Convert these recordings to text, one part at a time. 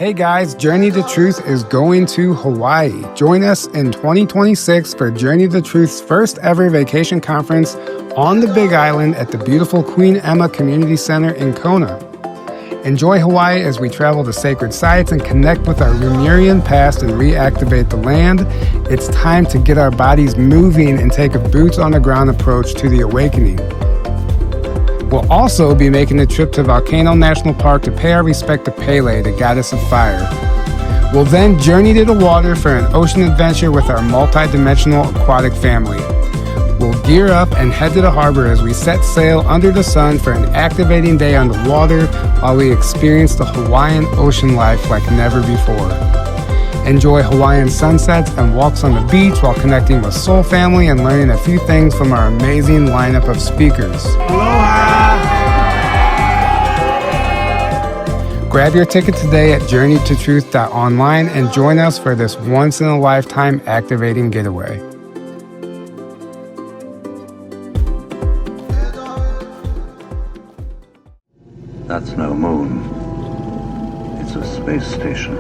Hey guys, Journey to Truth is going to Hawaii. Join us in 2026 for Journey to Truth's first ever vacation conference on the Big Island at the beautiful Queen Emma Community Center in Kona. Enjoy Hawaii as we travel to sacred sites and connect with our Lemurian past and reactivate the land. It's time to get our bodies moving and take a boots on the ground approach to the awakening. We'll also be making a trip to Volcano National Park to pay our respect to Pele, the goddess of fire. We'll then journey to the water for an ocean adventure with our multi-dimensional aquatic family. We'll gear up and head to the harbor as we set sail under the sun for an activating day on the water while we experience the Hawaiian ocean life like never before. Enjoy Hawaiian sunsets and walks on the beach while connecting with Soul Family and learning a few things from our amazing lineup of speakers. Aloha! Grab your ticket today at journeytotruth.online and join us for this once-in-a-lifetime activating getaway. That's no moon. It's a space station.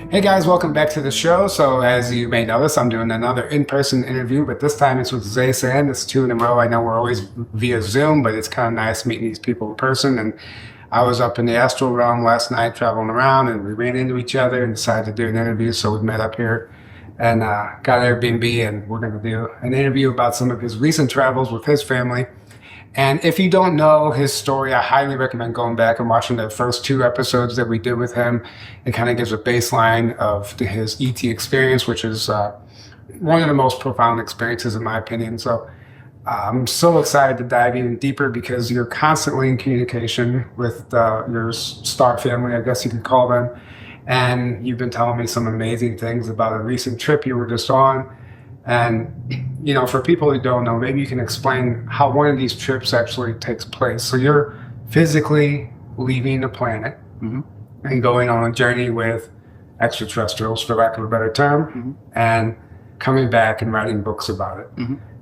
Hey guys, welcome back to the show. So as you may notice, I'm doing another in-person interview, but this time it's with Zaysan. It's 2 in a row. I know we're always via Zoom, but it's kind of nice meeting these people in person. And I was up in the astral realm last night traveling around, and we ran into each other and decided to do an interview. So we met up here and got Airbnb, and we're going to do an interview about some of his recent travels with his family. And if you don't know his story, I highly recommend going back and watching the first 2 episodes that we did with him. It kind of gives a baseline of his ET experience, which is one of the most profound experiences in my opinion. So I'm so excited to dive even deeper because you're constantly in communication with your star family, I guess you could call them. And you've been telling me some amazing things about a recent trip you were just on. And, you know, for people who don't know, maybe you can explain how one of these trips actually takes place. So you're physically leaving the planet and going on a journey with extraterrestrials, for lack of a better term, and coming back and writing books about it.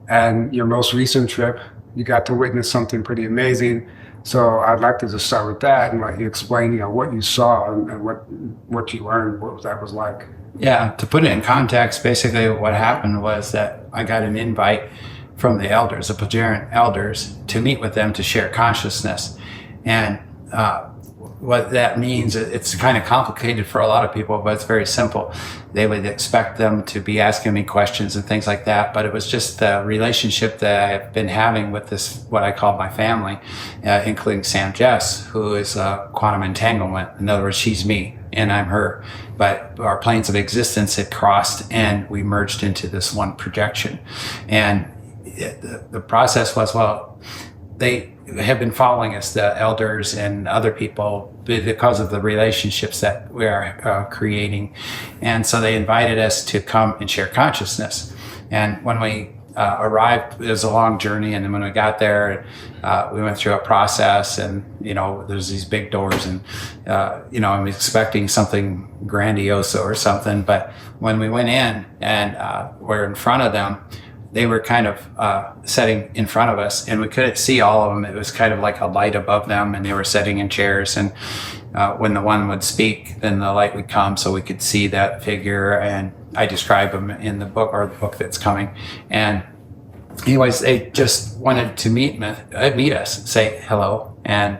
And your most recent trip, you got to witness something pretty amazing. So I'd like to just start with that and let you explain, you know, what you saw and what you learned, what that was like. Yeah, to put it in context, basically what happened was that I got an invite from the elders, the Plejaren elders, to meet with them to share consciousness. And what that means, it's kind of complicated for a lot of people, but it's very simple. They would expect them to be asking me questions and things like that, but it was just the relationship that I've been having with this, what I call my family, including Sam Jess, who is quantum entanglement. In other words, she's me and I'm her, but our planes of existence had crossed and we merged into this one projection. And the process was, well, they have been following us, the elders and other people, because of the relationships that we are creating. And so they invited us to come and share consciousness. And when we arrived, it was a long journey. And then when we got there, we went through a process, and, you know, there's these big doors, and, you know, I'm expecting something grandiose or something. But when we went in and we're in front of them, they were kind of sitting in front of us, and we couldn't see all of them. It was kind of like a light above them, and they were sitting in chairs. And when the one would speak, then the light would come so we could see that figure. And I describe them in the book, or the book that's coming. And anyways, they just wanted to meet us, say hello, and,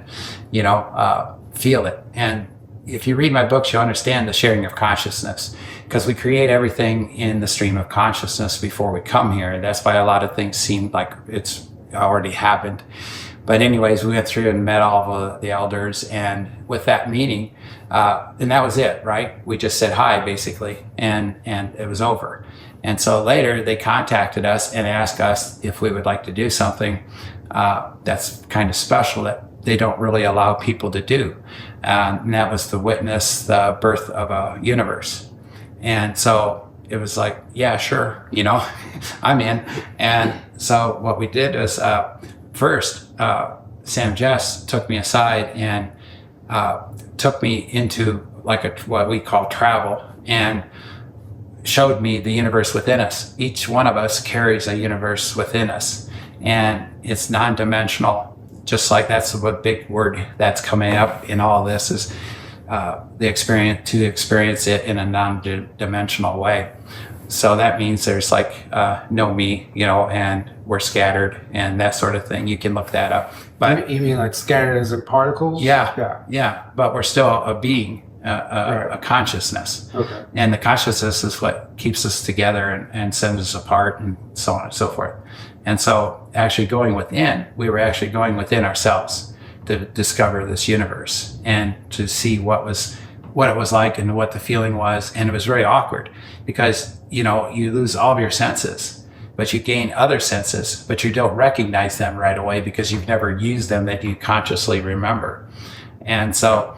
you know, feel it. And if you read my books, you'll understand the sharing of consciousness, because we create everything in the stream of consciousness before we come here. That's why a lot of things seem like it's already happened. But anyways, we went through and met all of the elders, and with that meeting, and that was it, right? We just said hi, basically, and it was over. And so later they contacted us and asked us if we would like to do something that's kind of special that they don't really allow people to do. And that was to witness the birth of a universe. And so it was like, yeah, sure, you know, I'm in. And so what we did is first, Sam Jess took me aside and took me into like what we call travel, and showed me the universe within us. Each one of us carries a universe within us, and it's non-dimensional. Just like that's a big word that's coming up in all this is the experience it in a non-dimensional way. So that means there's like no me, and we're scattered and that sort of thing. You can look that up. But You mean like scattered as in particles? yeah. But we're still a being, Right. a consciousness. Okay. And the consciousness is what keeps us together and sends us apart and so on and so forth. And so actually we were actually going within ourselves to discover this universe and to see what it was like and what the feeling was. And it was very awkward because, you lose all of your senses, but you gain other senses, but you don't recognize them right away because you've never used them that you consciously remember. And so,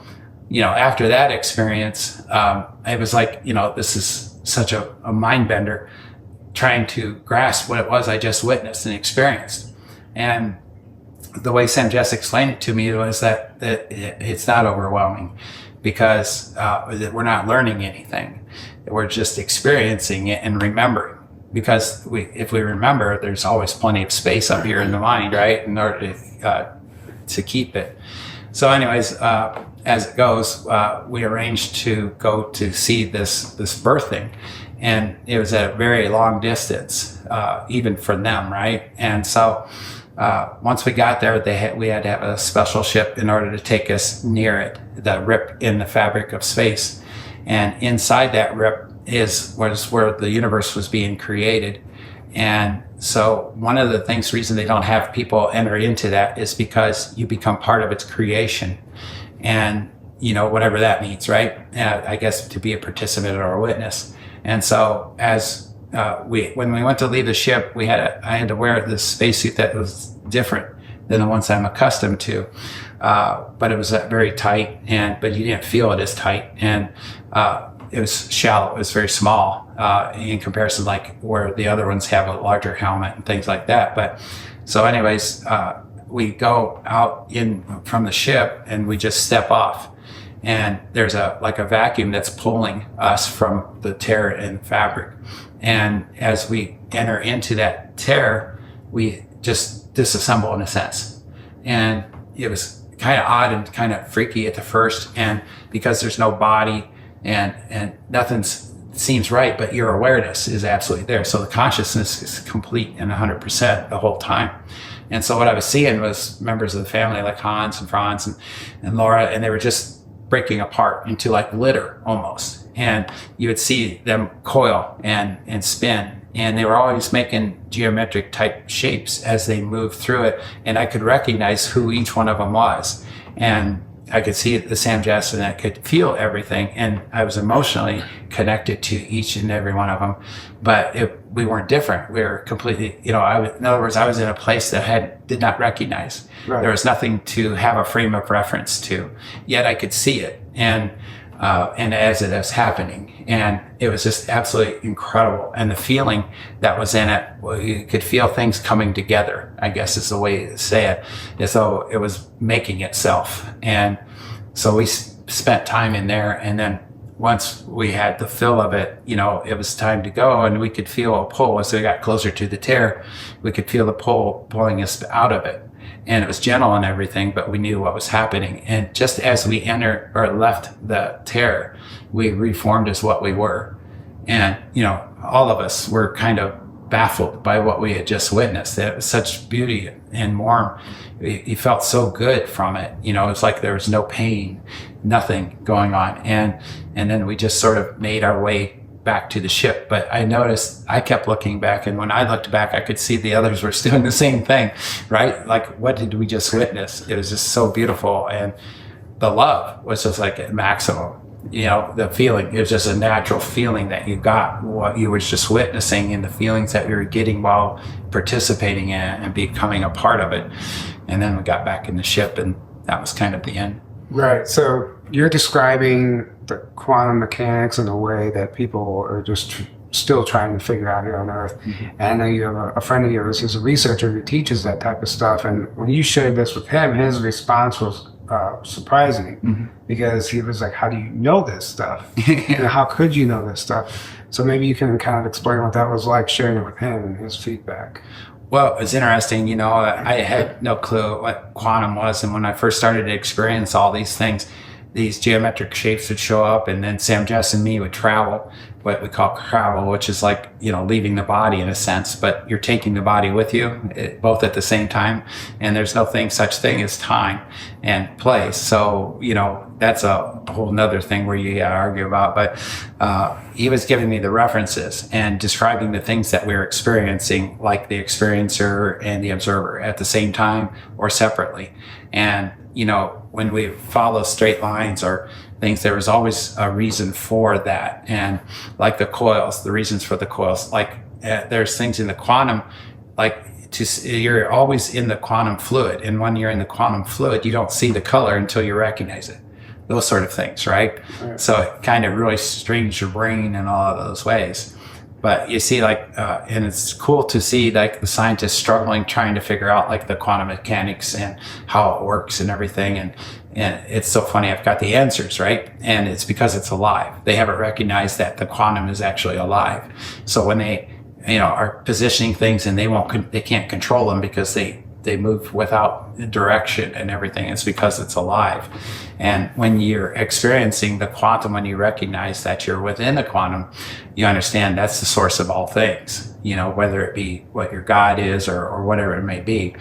after that experience, it was like, this is such a mind bender, trying to grasp what it was I just witnessed and experienced. And the way Sam Jess explained it to me was that it's not overwhelming because we're not learning anything. We're just experiencing it and remembering. Because if we remember, there's always plenty of space up here in the mind, right, in order to keep it. So anyways, as it goes, we arranged to go to see this birthing. And it was at a very long distance, even for them, right? And so once we got there, we had to have a special ship in order to take us near it, the rip in the fabric of space. And inside that rip was where the universe was being created. And so one of the reason they don't have people enter into that is because you become part of its creation. And, whatever that means, right? I guess to be a participant or a witness. And so as when we went to leave the ship, I had to wear this spacesuit that was different than the ones I'm accustomed to. But it was very tight, but you didn't feel it as tight. And it was shallow. It was very small in comparison, like where the other ones have a larger helmet and things like that. But so anyways, we go out from the ship and we just step off. And there's a vacuum that's pulling us from the tear in the fabric. And as we enter into that tear, we just disassemble in a sense. And it was kind of odd and kind of freaky at the first. And because there's no body and nothing seems right, but your awareness is absolutely there. So the consciousness is complete and 100% the whole time. And so what I was seeing was members of the family like Hans and Franz and Laura, and they were just breaking apart into like litter almost. And you would see them coil and spin. And they were always making geometric type shapes as they moved through it. And I could recognize who each one of them was. And I could see the Sam Jess and I could feel everything. And I was emotionally connected to each and every one of them. But we weren't different. We were completely, in other words, I was in a place that I did not recognize. Right. There was nothing to have a frame of reference to, yet I could see it. And as it was happening, and it was just absolutely incredible. And the feeling that was in it, well, you could feel things coming together, I guess is the way to say it, as though it was making itself. And so we spent time in there, and then once we had the feel of it, it was time to go, and we could feel a pull. As we got closer to the tear, we could feel the pull pulling us out of it. And it was gentle and everything, but we knew what was happening. And just as we entered or left the tear, we reformed as what we were. And, all of us were kind of baffled by what we had just witnessed. It was such beauty and warmth. You felt so good from it. It was like there was no pain, nothing going on. And then we just sort of made our way back to the ship. But I noticed I kept looking back, and when I looked back, I could see the others were doing the same thing, right? Like, what did we just witness? It was just so beautiful. And the love was just like at maximum. The feeling, it was just a natural feeling that you got, what you were just witnessing, and the feelings that we were getting while participating in it and becoming a part of it. And then we got back in the ship, and that was kind of the end. Right. So you're describing the quantum mechanics in a way that people are just still trying to figure out here on Earth. And I know you have a friend of yours who's a researcher who teaches that type of stuff. And when you shared this with him, his response was surprising because he was like, how do you know this stuff? And how could you know this stuff? So maybe you can kind of explain what that was like sharing it with him and his feedback. Well, it's interesting, you know, I had no clue what quantum was. And when I first started to experience all these things, these geometric shapes would show up, and then Sam, Jess, and me would travel, what we call travel, which is like, you know, leaving the body in a sense, but you're taking the body with you both at the same time. And there's no such thing as time and place. So, you know, that's a whole nother thing where you argue about. But he was giving me the references and describing the things that we were experiencing, like the experiencer and the observer at the same time or separately. And, you know, when we follow straight lines or things, there was always a reason for that. And like the coils, the reasons for the coils, like there's things in the quantum, like you're always in the quantum fluid. And when you're in the quantum fluid, you don't see the color until you recognize it. Those sort of things, right? So it kind of really strains your brain in all of those ways. But you see, like, and it's cool to see, like, the scientists struggling, trying to figure out, like, the quantum mechanics and how it works and everything. And it's so funny. I've got the answers, right? And it's because it's alive. They haven't recognized that the quantum is actually alive. So when they, you know, are positioning things and they can't control them because they move without direction and everything, it's because it's alive. And when you're experiencing the quantum, when you recognize that you're within the quantum, you understand that's the source of all things, you know, whether it be what your God is or whatever it may be.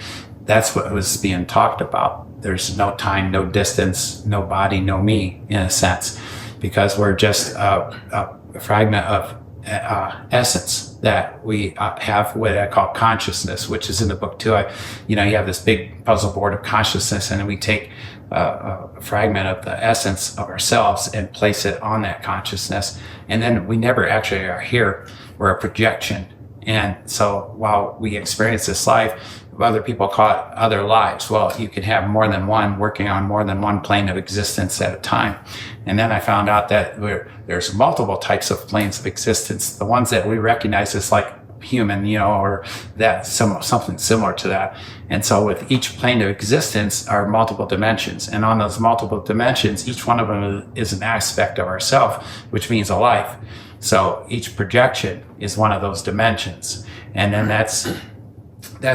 That's what was being talked about. There's no time, no distance, no body, no me, in a sense, because we're just a fragment of essence that we have what I call consciousness, which is in the book too. You have this big puzzle board of consciousness, and we take a fragment of the essence of ourselves and place it on that consciousness. And then we never actually are here. We're a projection. And so while we experience this life, other people call it other lives. Well, you can have more than one, working on more than one plane of existence at a time. And then I found out that there's multiple types of planes of existence. The ones that we recognize as like human, or that something similar to that. And so with each plane of existence are multiple dimensions. And on those multiple dimensions, each one of them is an aspect of ourself, which means a life. So each projection is one of those dimensions. And then that's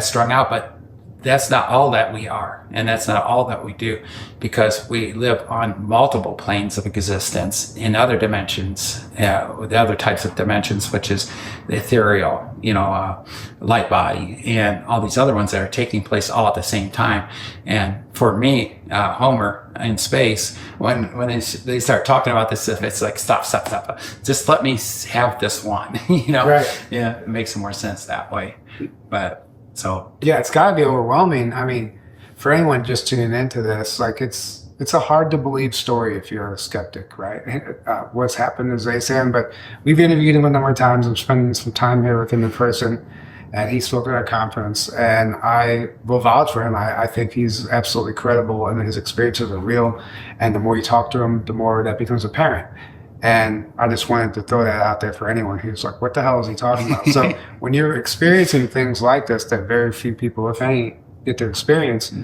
strung out, but that's not all that we are. And that's not all that we do, because we live on multiple planes of existence in other dimensions, with other types of dimensions, which is the ethereal, light body, and all these other ones that are taking place all at the same time. And for me, Homer in space, when they start talking about this stuff, it's like, stop. Just let me have this one, Right. Yeah, it makes more sense that way. But so yeah, it's got to be overwhelming. I mean, for anyone just tuning into this, like it's a hard to believe story if you're a skeptic, right? What's happened to Zaysan, but we've interviewed him a number of times. I'm spending some time here with him in person, and he spoke at our conference, and I will vouch for him. I think he's absolutely credible, and his experiences are real. And the more you talk to him, the more that becomes apparent. And I just wanted to throw that out there for anyone who's like, what the hell is he talking about? So when you're experiencing things like this, that very few people, if any, get to experience,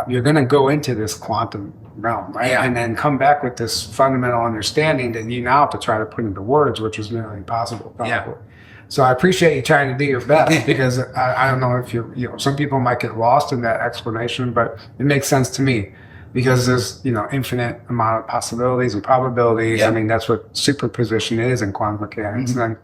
you're going to go into this quantum realm, right? Yeah. And then come back with this fundamental understanding that you now have to try to put into words, which is nearly impossible. Probably. Yeah. So I appreciate you trying to do your best, because I don't know if some people might get lost in that explanation, but it makes sense to me. Because there's, infinite amount of possibilities and probabilities. Yeah. I mean, that's what superposition is in quantum mechanics. Mm-hmm. And then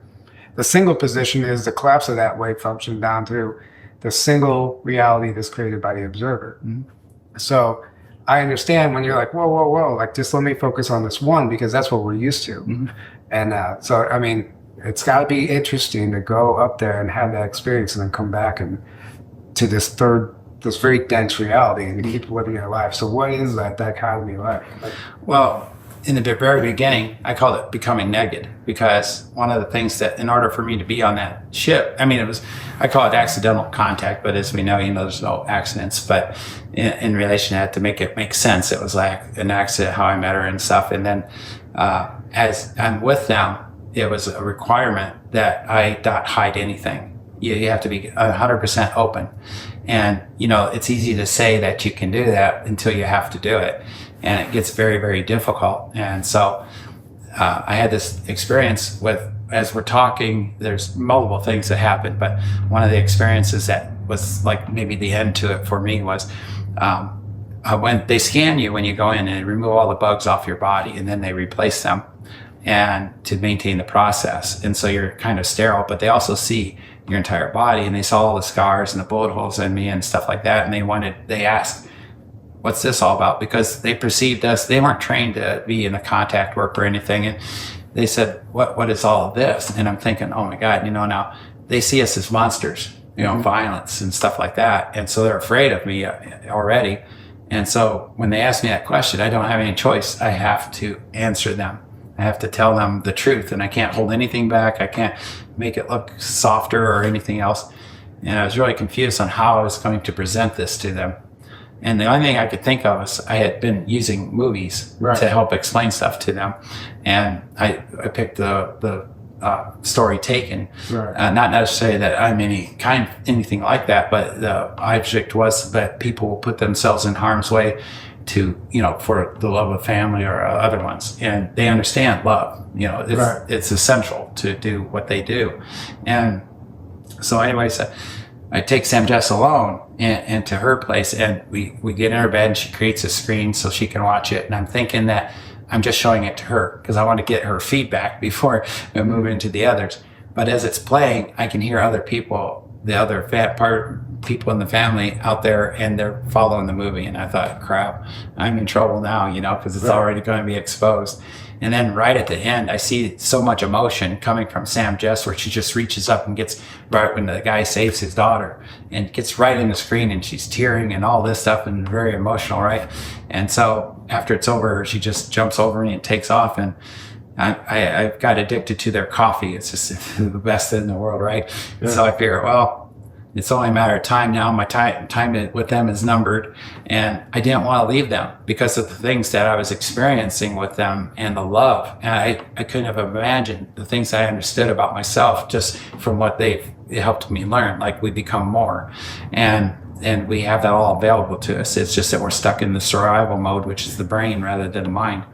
the single position is the collapse of that wave function down to the single reality that's created by the observer. Mm-hmm. So I understand when you're like, whoa, like just let me focus on this one, because that's what we're used to. Mm-hmm. And so, I mean, it's got to be interesting to go up there and have that experience and then come back and to this very dense reality and keep living your life. So what is that dichotomy like? Well, in the very beginning, I called it becoming naked, because one of the things that, in order for me to be on that ship, I call it accidental contact, but as we know, there's no accidents. But in relation to that, to make it make sense, it was like an accident, how I met her and stuff. And then as I'm with them, it was a requirement that I not hide anything. You have to be 100% open. And, it's easy to say that you can do that until you have to do it. And it gets very, very difficult. And so I had this experience as we're talking, there's multiple things that happened, but one of the experiences that was like maybe the end to it for me was when they scan you when you go in and remove all the bugs off your body, and then they replace them and to maintain the process. And so you're kind of sterile, but they also see your entire body, and they saw all the scars and the bullet holes in me and stuff like that. And they asked, what's this all about? Because they perceived us, they weren't trained to be in the contact work or anything. And they said, what is all of this? And I'm thinking, oh my God, now they see us as monsters, violence and stuff like that. And so they're afraid of me already. And so when they ask me that question, I don't have any choice. I have to answer them. I have to tell them the truth, and I can't hold anything back. I can't make it look softer or anything else. And I was really confused on how I was going to present this to them. And the only thing I could think of was I had been using movies to help explain stuff to them. And I picked the story Taken. Not necessarily that I'm anything like that, but the object was that people will put themselves in harm's way to, for the love of family or other ones. And they understand love. It's essential to do what they do. And so anyways, I take Sam Jess alone and to her place, and we get in her bed, and she creates a screen so she can watch it. And I'm thinking that I'm just showing it to her because I want to get her feedback before we move into the others. But as it's playing, I can hear other people, the other people in the family out there, and they're following the movie. And I thought, crap, I'm in trouble now, because it's already going to be exposed. And then right at the end, I see so much emotion coming from Sam Jess, where she just reaches up and gets right when the guy saves his daughter and gets right in the screen, and she's tearing and all this stuff and very emotional, right? And so after it's over, she just jumps over me and takes off. And I got addicted to their coffee. It's just the best in the world, right? Yeah. So I figure, well, it's only a matter of time now. My time with them is numbered, and I didn't want to leave them because of the things that I was experiencing with them and the love. And I couldn't have imagined the things I understood about myself just from what they've helped me learn. Like, we become more, and we have that all available to us. It's just that we're stuck in the survival mode, which is the brain rather than the mind.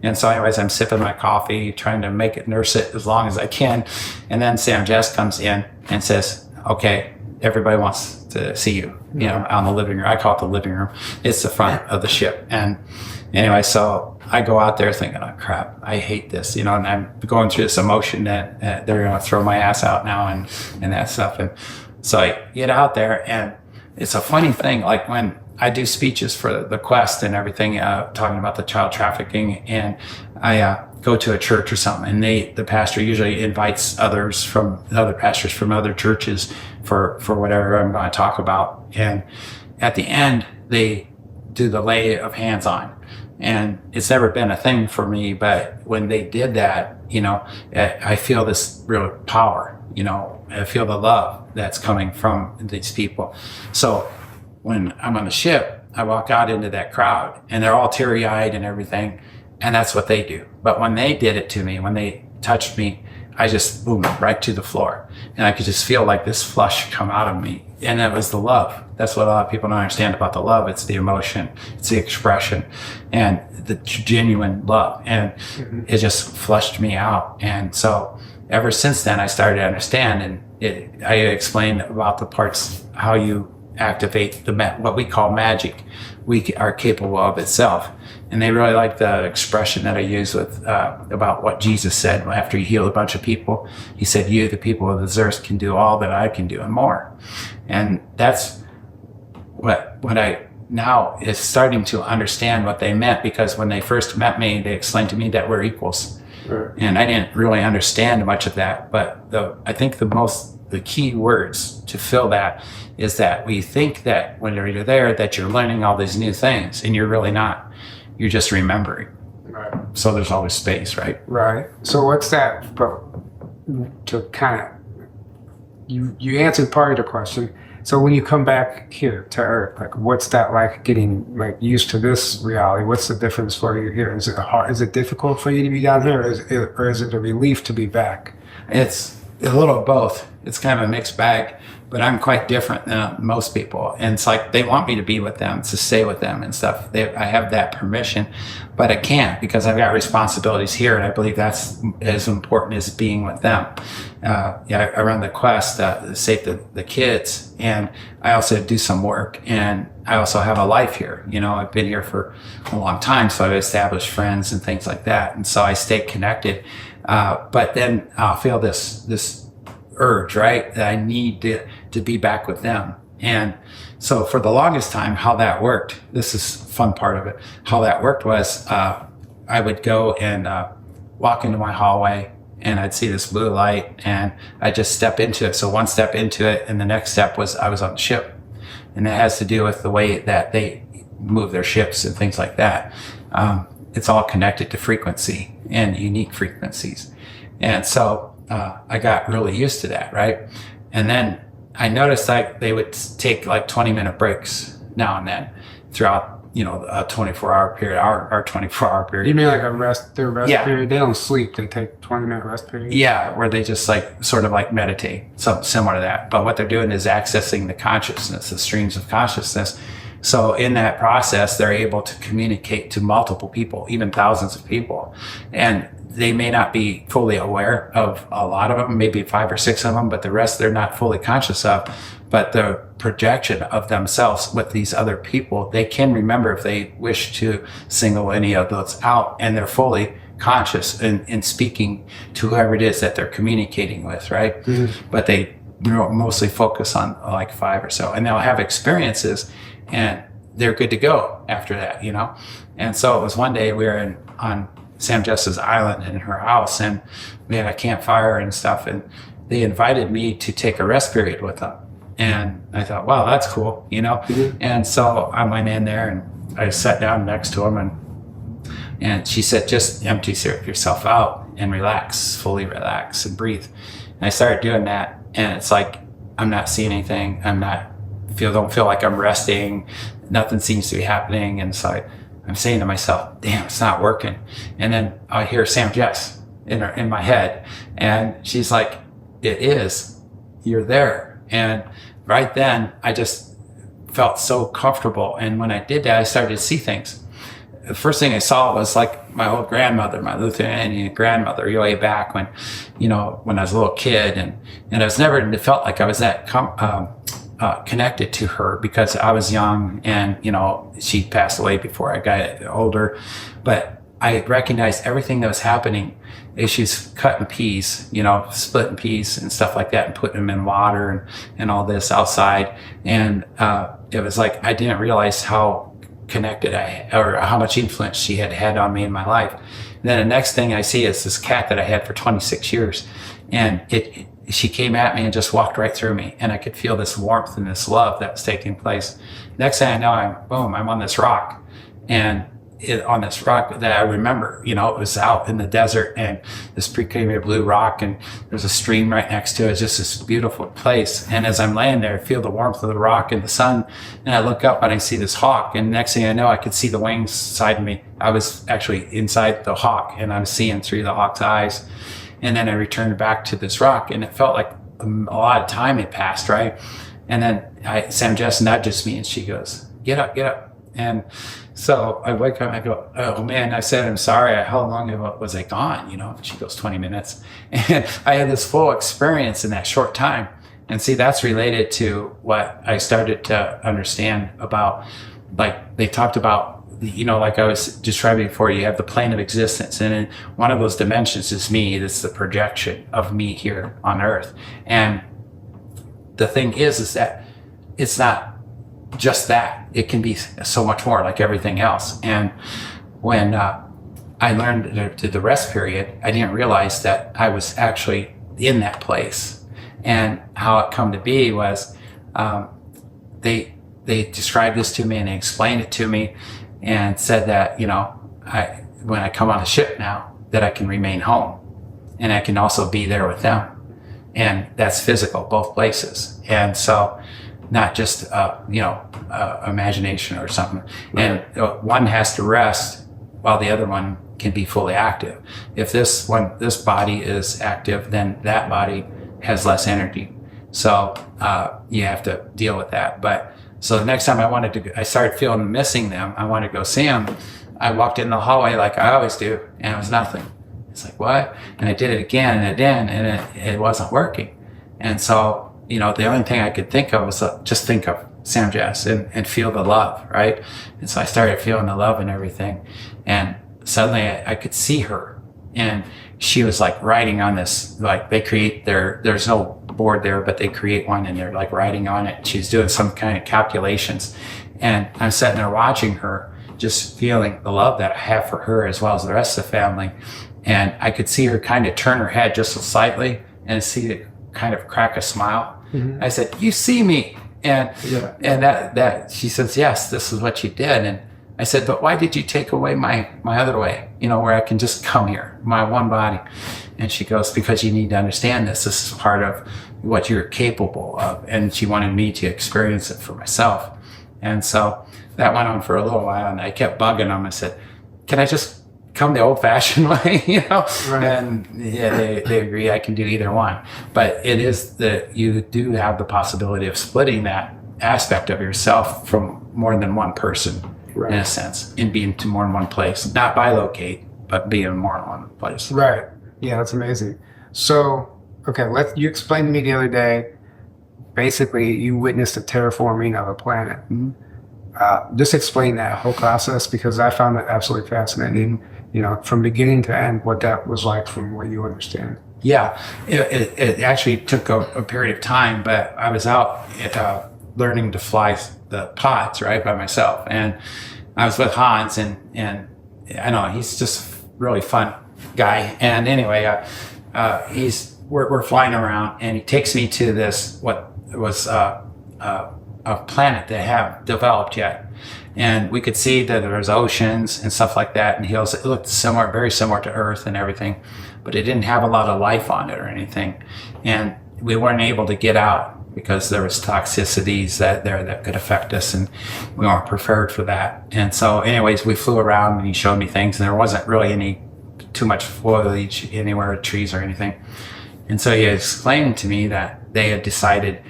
And so anyways, I'm sipping my coffee, trying to nurse it as long as I can. And then Sam Jess comes in and says, okay, everybody wants to see you, on the living room. I call it the living room. It's the front of the ship. And anyway, so I go out there thinking, oh crap, I hate this, and I'm going through this emotion that they're going to throw my ass out now and that stuff. And so I get out there, and it's a funny thing. Like, when I do speeches for the Quest and everything, talking about the child trafficking, and I go to a church or something, and the pastor usually invites other pastors from other churches for whatever I'm going to talk about. And at the end, they do the lay of hands on. And it's never been a thing for me, but when they did that, I feel this real power, I feel the love that's coming from these people. So when I'm on the ship, I walk out into that crowd, and they're all teary-eyed and everything, and that's what they do. But when they did it to me, when they touched me, I just boom right to the floor, and I could just feel like this flush come out of me, and that was the love. That's what a lot of people don't understand about the love. It's the emotion, it's the expression, and the genuine love, and it just flushed me out. And so ever since then, I started to understand, and I explained about the parts, how you activate what we call magic, we are capable of itself. And they really like the expression that I use with about what Jesus said after he healed a bunch of people. He said, you, the people of this earth, can do all that I can do and more. And that's what I now is starting to understand what they meant, because when they first met me, they explained to me that we're equals. Sure. And I didn't really understand much of that, but I think the key words to fill that is that we think that when you're there that you're learning all these new things, and you're really not. You're just remembering. Right. So there's always space, right? Right. So what's that, to kind of, you answered part of the question. So when you come back here to Earth, like what's that like getting like used to this reality? What's the difference for you here? Is it hard? Is it difficult for you to be down here, or is it a relief to be back? It's a little of both. It's kind of a mixed bag, but I'm quite different than most people. And it's like they want me to be with them, to stay with them and stuff. I have that permission, but I can't because I've got responsibilities here, and I believe that's as important as being with them. I run the quest to save the kids, and I also do some work, and I also have a life here. You know, I've been here for a long time, so I've established friends and things like that, and so I stay connected. But then I'll feel this urge, right, that I need to be back with them. And so for the longest time, how that worked, this is the fun part of it, how that worked was I would go and walk into my hallway, and I'd see this blue light, and I'd just step into it. So one step into it, and the next step was I was on the ship. And that has to do with the way that they move their ships and things like that. It's all connected to frequency and unique frequencies. And so I got really used to that, right? And then I noticed like they would take like 20-minute breaks now and then throughout, you know, a 24-hour period, our 24-hour period. You mean like their rest Yeah. period? They don't sleep. They take 20-minute rest period? Yeah, where they just like sort of like meditate, something similar to that. But what they're doing is accessing the consciousness, the streams of consciousness. So in that process, they're able to communicate to multiple people, even thousands of people. And they may not be fully aware of a lot of them, maybe 5 or 6 of them, but the rest they're not fully conscious of. But the projection of themselves with these other people, they can remember if they wish to single any of those out, and they're fully conscious in speaking to whoever it is that they're communicating with, right? Mm-hmm. But they mostly focus on like 5 or so, and they'll have experiences, and they're good to go after that, you know? And so it was one day we were on Sam Jess's island in her house, and we had a campfire and stuff, and they invited me to take a rest period with them. And I thought, wow, that's cool, you know? Mm-hmm. And so I went in there and I sat down next to him, and she said, just empty yourself out and relax, fully relax and breathe. And I started doing that, and it's like, I'm not seeing anything. Don't feel like I'm resting. Nothing seems to be happening. And so I'm saying to myself, damn, it's not working. And then I hear Sam Jess in my head, and she's like, it is, you're there. And right then I just felt so comfortable. And when I did that, I started to see things. The first thing I saw was like my old grandmother, my Lithuanian grandmother, way back when I was a little kid. And I was never felt like I was that connected to her because I was young, and, she passed away before I got older. But I recognized everything that was happening. She's cutting peas, splitting peas and stuff like that, and putting them in water and all this outside. And it was like, I didn't realize how connected or how much influence she had on me in my life. And then the next thing I see is this cat that I had for 26 years. And she came at me and just walked right through me. And I could feel this warmth and this love that was taking place. Next thing I know, I'm on this rock. And on this rock that I remember, it was out in the desert, and this precambrian blue rock, and there's a stream right next to it. It's just this beautiful place. And as I'm laying there, I feel the warmth of the rock and the sun, and I look up and I see this hawk, and next thing I know, I could see the wings side of me. I was actually inside the hawk, and I was seeing through the hawk's eyes. And then I returned back to this rock, and it felt like a lot of time had passed, right? And then Sam Jess nudges me, and she goes, get up. And so I wake up and I go, oh man, I said, I'm sorry. How long was I gone? She goes, 20 minutes. And I had this full experience in that short time. And see, that's related to what I started to understand about, like they talked about, like I was describing before, you have the plane of existence. And in one of those dimensions is me. It's the projection of me here on Earth. And the thing is that it's not just that. It can be so much more, like everything else. And when I learned the rest period, I didn't realize that I was actually in that place. And how it come to be was they described this to me, and they explained it to me, and said that when I come on a ship now, that I can remain home, and I can also be there with them, and that's physical, both places. And so not just imagination or something. And one has to rest while the other one can be fully active. If this body is active, then that body has less energy. So you have to deal with that. But so the next time I started feeling missing them. I wanted to go see them. I walked in the hallway like I always do, and it was nothing. It's like, what? And I did it again and again, and it wasn't working. And so, the only thing I could think of was just think of Sam Jess and feel the love, right? And so I started feeling the love and everything. And suddenly I could see her, and she was like writing on this, like they create there's no board there, but they create one, and they're like writing on it. She's doing some kind of calculations, and I'm sitting there watching her, just feeling the love that I have for her as well as the rest of the family. And I could see her kind of turn her head just slightly and see it kind of crack a smile. Mm-hmm. I said, "You see me?" And that she says, "Yes, this is what you did." And I said, "But why did you take away my other way, where I can just come here, my one body?" And she goes, "Because you need to understand this. This is part of what you're capable of." And she wanted me to experience it for myself. And so that went on for a little while, and I kept bugging them. I said, "Can I just come the old-fashioned way?" Right. And yeah, they agree I can do either one. But it is that you do have the possibility of splitting that aspect of yourself from more than one person, right, in a sense, and being to more than one place, not bilocate, but be in more than one place. Right. Yeah, that's amazing. So, okay, you explained to me the other day, basically you witnessed a terraforming of a planet. Mm-hmm. Just explain that whole process, because I found it absolutely fascinating, from beginning to end, what that was like from what you understand. Yeah, it actually took a period of time, but I was out learning to fly the pods, right, by myself. And I was with Hans, and I know he's just a really fun guy. And anyway, we're flying around, and he takes me to this, what was a planet they have developed yet. And we could see that there was oceans and stuff like that, and it looked similar, very similar to Earth and everything, but it didn't have a lot of life on it or anything. And we weren't able to get out because there was toxicities that could affect us, and we weren't prepared for that. And so anyways, we flew around, and he showed me things, and there wasn't really too much foliage anywhere, trees or anything. And so he explained to me that they had decided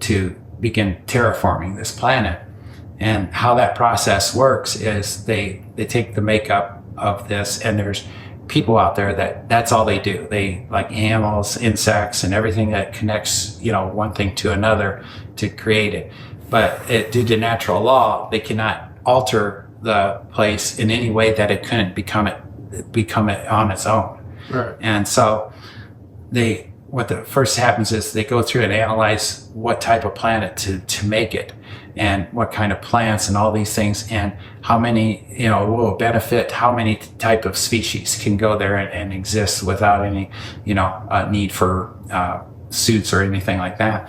to begin terraforming this planet. And how that process works is they take the makeup of this, and there's people out there that's all they do. They like animals, insects, and everything that connects, one thing to another to create it. But due to natural law, they cannot alter the place in any way that it couldn't become it on its own. Right. And so what the first happens is they go through and analyze what type of planet to make it, and what kind of plants and all these things, and how many, will benefit, how many type of species can go there and exist without any, need for suits or anything like that.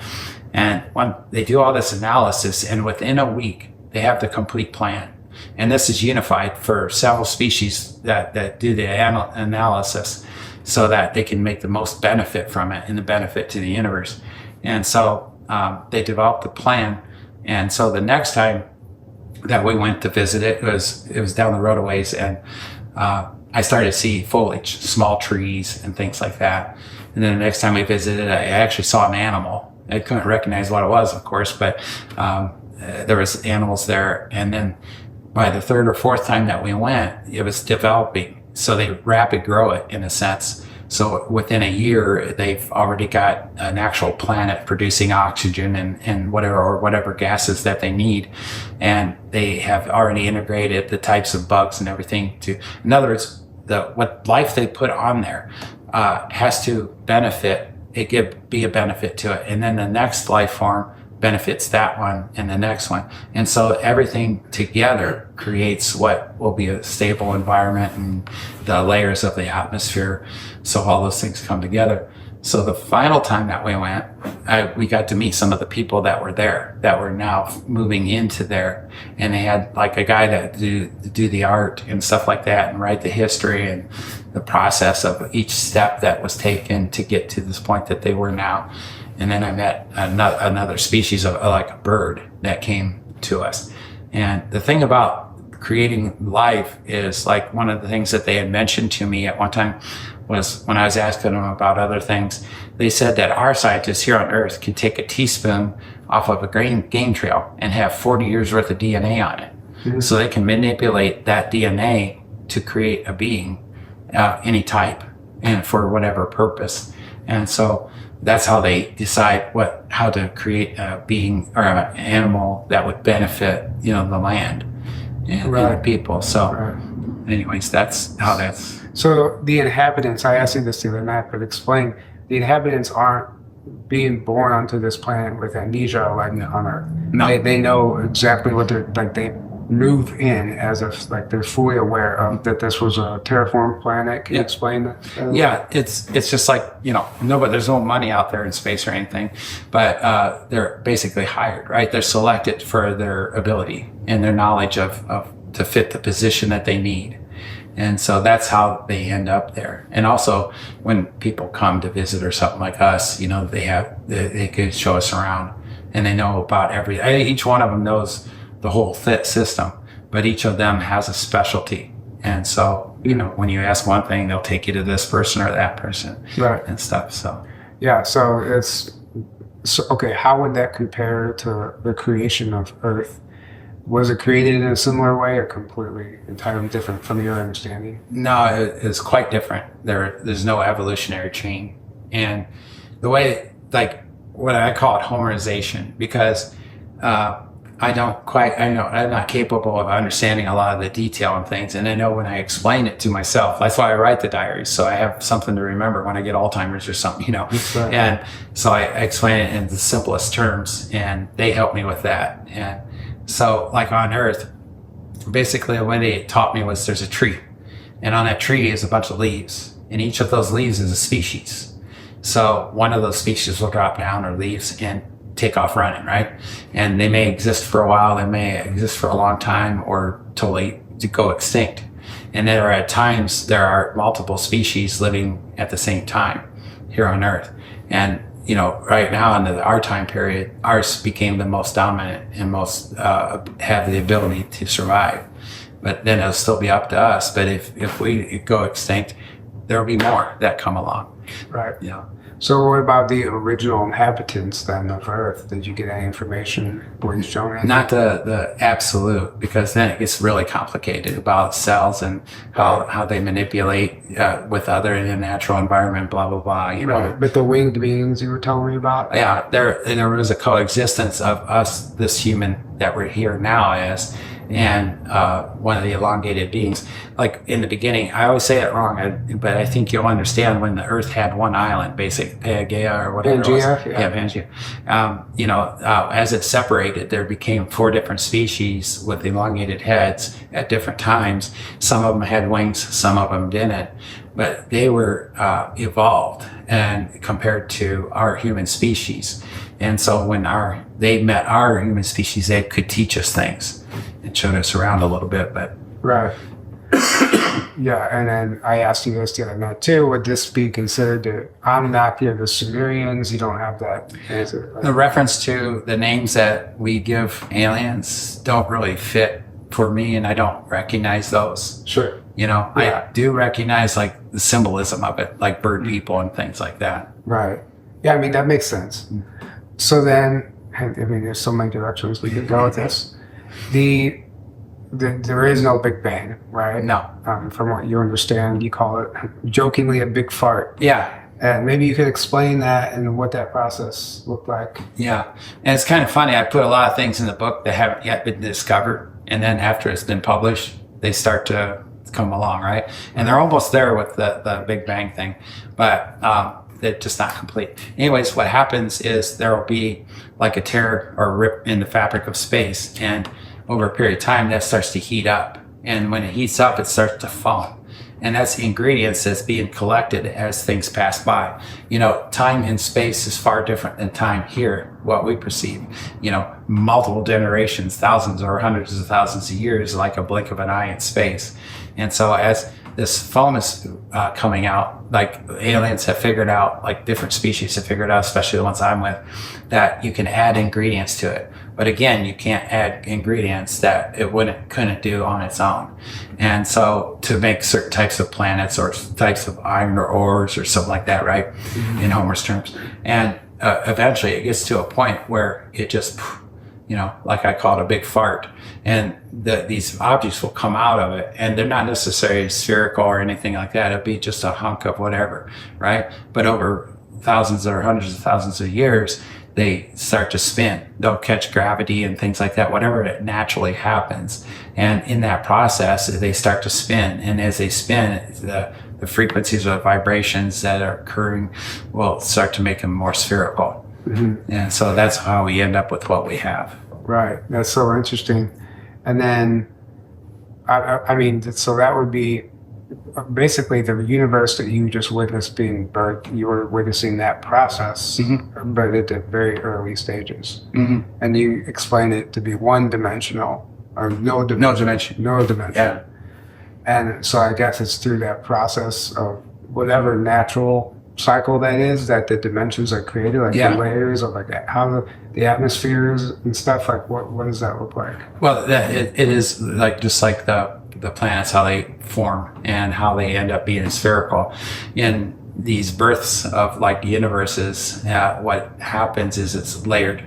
And when they do all this analysis, and within a week, they have the complete plan. And this is unified for several species that do the analysis, so that they can make the most benefit from it and the benefit to the universe. And so they developed the plan. And so the next time that we went to visit it was down the road a ways, and I started to see foliage, small trees and things like that. And then the next time we visited, I actually saw an animal. I couldn't recognize what it was, of course, but there was animals there. And then by the third or fourth time that we went, it was developing. So they rapid grow it in a sense. So within a year, they've already got an actual planet producing oxygen and whatever gases that they need. And they have already integrated the types of bugs and everything in other words, what life they put on there has to benefit, be a benefit to it. And then the next life form benefits that one and the next one. And so everything together creates what will be a stable environment and the layers of the atmosphere. So all those things come together. So the final time that we went, we got to meet some of the people that were there, that were now moving into there. And they had like a guy that do the art and stuff like that, and write the history and the process of each step that was taken to get to this point that they were now. And then I met another species of like a bird that came to us. And the thing about creating life is like one of the things that they had mentioned to me at one time was when I was asking them about other things, they said that our scientists here on Earth can take a teaspoon off of a game trail and have 40 years worth of DNA on it. Mm-hmm. So they can manipulate that DNA to create a being, any type and for whatever purpose. And so that's how they decide how to create a being or an animal that would benefit, the land and the people. So anyways, that's how that's. So the inhabitants, I asked you this the other night, but explain, the inhabitants aren't being born onto this planet with amnesia like on Earth. No. They know exactly what they're, like they move in as if like they're fully aware of that this was a terraformed planet. Can you explain that? Yeah, it's just like, there's no money out there in space or anything, but they're basically hired, right? They're selected for their ability and their knowledge to fit the position that they need. And so that's how they end up there. And also when people come to visit or something like us, they could show us around and they know about each one of them knows the whole system, but each of them has a specialty. And so, when you ask one thing, they'll take you to this person or that person, right, and stuff. So, yeah. So okay. How would that compare to the creation of Earth? Was it created in a similar way or completely entirely different from your understanding? No, it's quite different. There's no evolutionary chain. And the way, like what I call it homerization, because I'm not capable of understanding a lot of the detail and things. And I know when I explain it to myself, that's why I write the diaries. So I have something to remember when I get Alzheimer's or something, Right. And so I explain it in the simplest terms and they help me with that. And so like on Earth, basically the way they taught me was there's a tree and on that tree is a bunch of leaves and each of those leaves is a species. So one of those species will drop down or leaves and take off running, right? And they may exist for a while, they may exist for a long time or totally go extinct. And there are multiple species living at the same time here on Earth. And right now in our time period, ours became the most dominant and most have the ability to survive. But then it'll still be up to us. But if we go extinct, there will be more that come along. Right. So what about the original inhabitants then of Earth? Did you get any information? Were you shown anything? Not the absolute, because then it gets really complicated about cells and how they manipulate with other in a natural environment, blah, blah, blah. Right. But the winged beings you were telling me about? Yeah, there was a coexistence of us, this human that we're here now as, and one of the elongated beings. Like in the beginning, I always say it wrong, but I think you'll understand when the Earth had one island, basic Pangea or whatever Pangea, it was. Yeah, Pangea. As it separated, there became 4 different species with elongated heads at different times. Some of them had wings, some of them didn't, but they were evolved and compared to our human species. And so when they met our human species, they could teach us things and showed us around a little bit, but. Right. Yeah, and then I asked you this the other night too. Would this be considered the Anunnaki or the Sumerians? You don't have that answer. The reference to the names that we give aliens don't really fit for me, and I don't recognize those. Sure. I do recognize like the symbolism of it, like bird people and things like that. Right. Yeah, I mean, that makes sense. So then, there's so many directions we could go with this. There is no Big Bang, right? No. From what you understand, you call it jokingly a big fart. Yeah. And maybe you could explain that and what that process looked like. Yeah. And it's kind of funny. I put a lot of things in the book that haven't yet been discovered. And then after it's been published, they start to come along, right? And they're almost there with the Big Bang thing. But they're just not complete. Anyways, what happens is there will be like a tear or rip in the fabric of space. And over a period of time, that starts to heat up. And when it heats up, it starts to foam. And that's the ingredients that's being collected as things pass by. Time and space is far different than time here, what we perceive. Multiple generations, thousands or hundreds of thousands of years, like a blink of an eye in space. And so as this foam is coming out. Like aliens have figured out, like different species have figured out, especially the ones I'm with, that you can add ingredients to it. But again, you can't add ingredients that it couldn't do on its own. And so to make certain types of planets or types of iron or ores or something like that, right? In Homer's terms. And eventually it gets to a point where it just, like I call it a big fart. And these objects will come out of it, and they're not necessarily spherical or anything like that. It'll be just a hunk of whatever, right? But over thousands or hundreds of thousands of years, they start to spin. They'll catch gravity and things like that, whatever it naturally happens. And in that process, they start to spin. And as they spin, the frequencies of vibrations that are occurring will start to make them more spherical. And so that's how we end up with what we have. Right. That's so interesting. And then, I mean, so that would be basically the universe that you just witnessed being birthed. You were witnessing that process, but at the very early stages. And you explain it to be one-dimensional or no dimension. Yeah. And so I guess it's through that process of whatever natural cycle that is that the dimensions are created, like the layers of like how the atmospheres and stuff. Like what does that look like? Well, it is like just like the planets, how they form and how they end up being spherical. In these births of like universes, what happens is it's layered.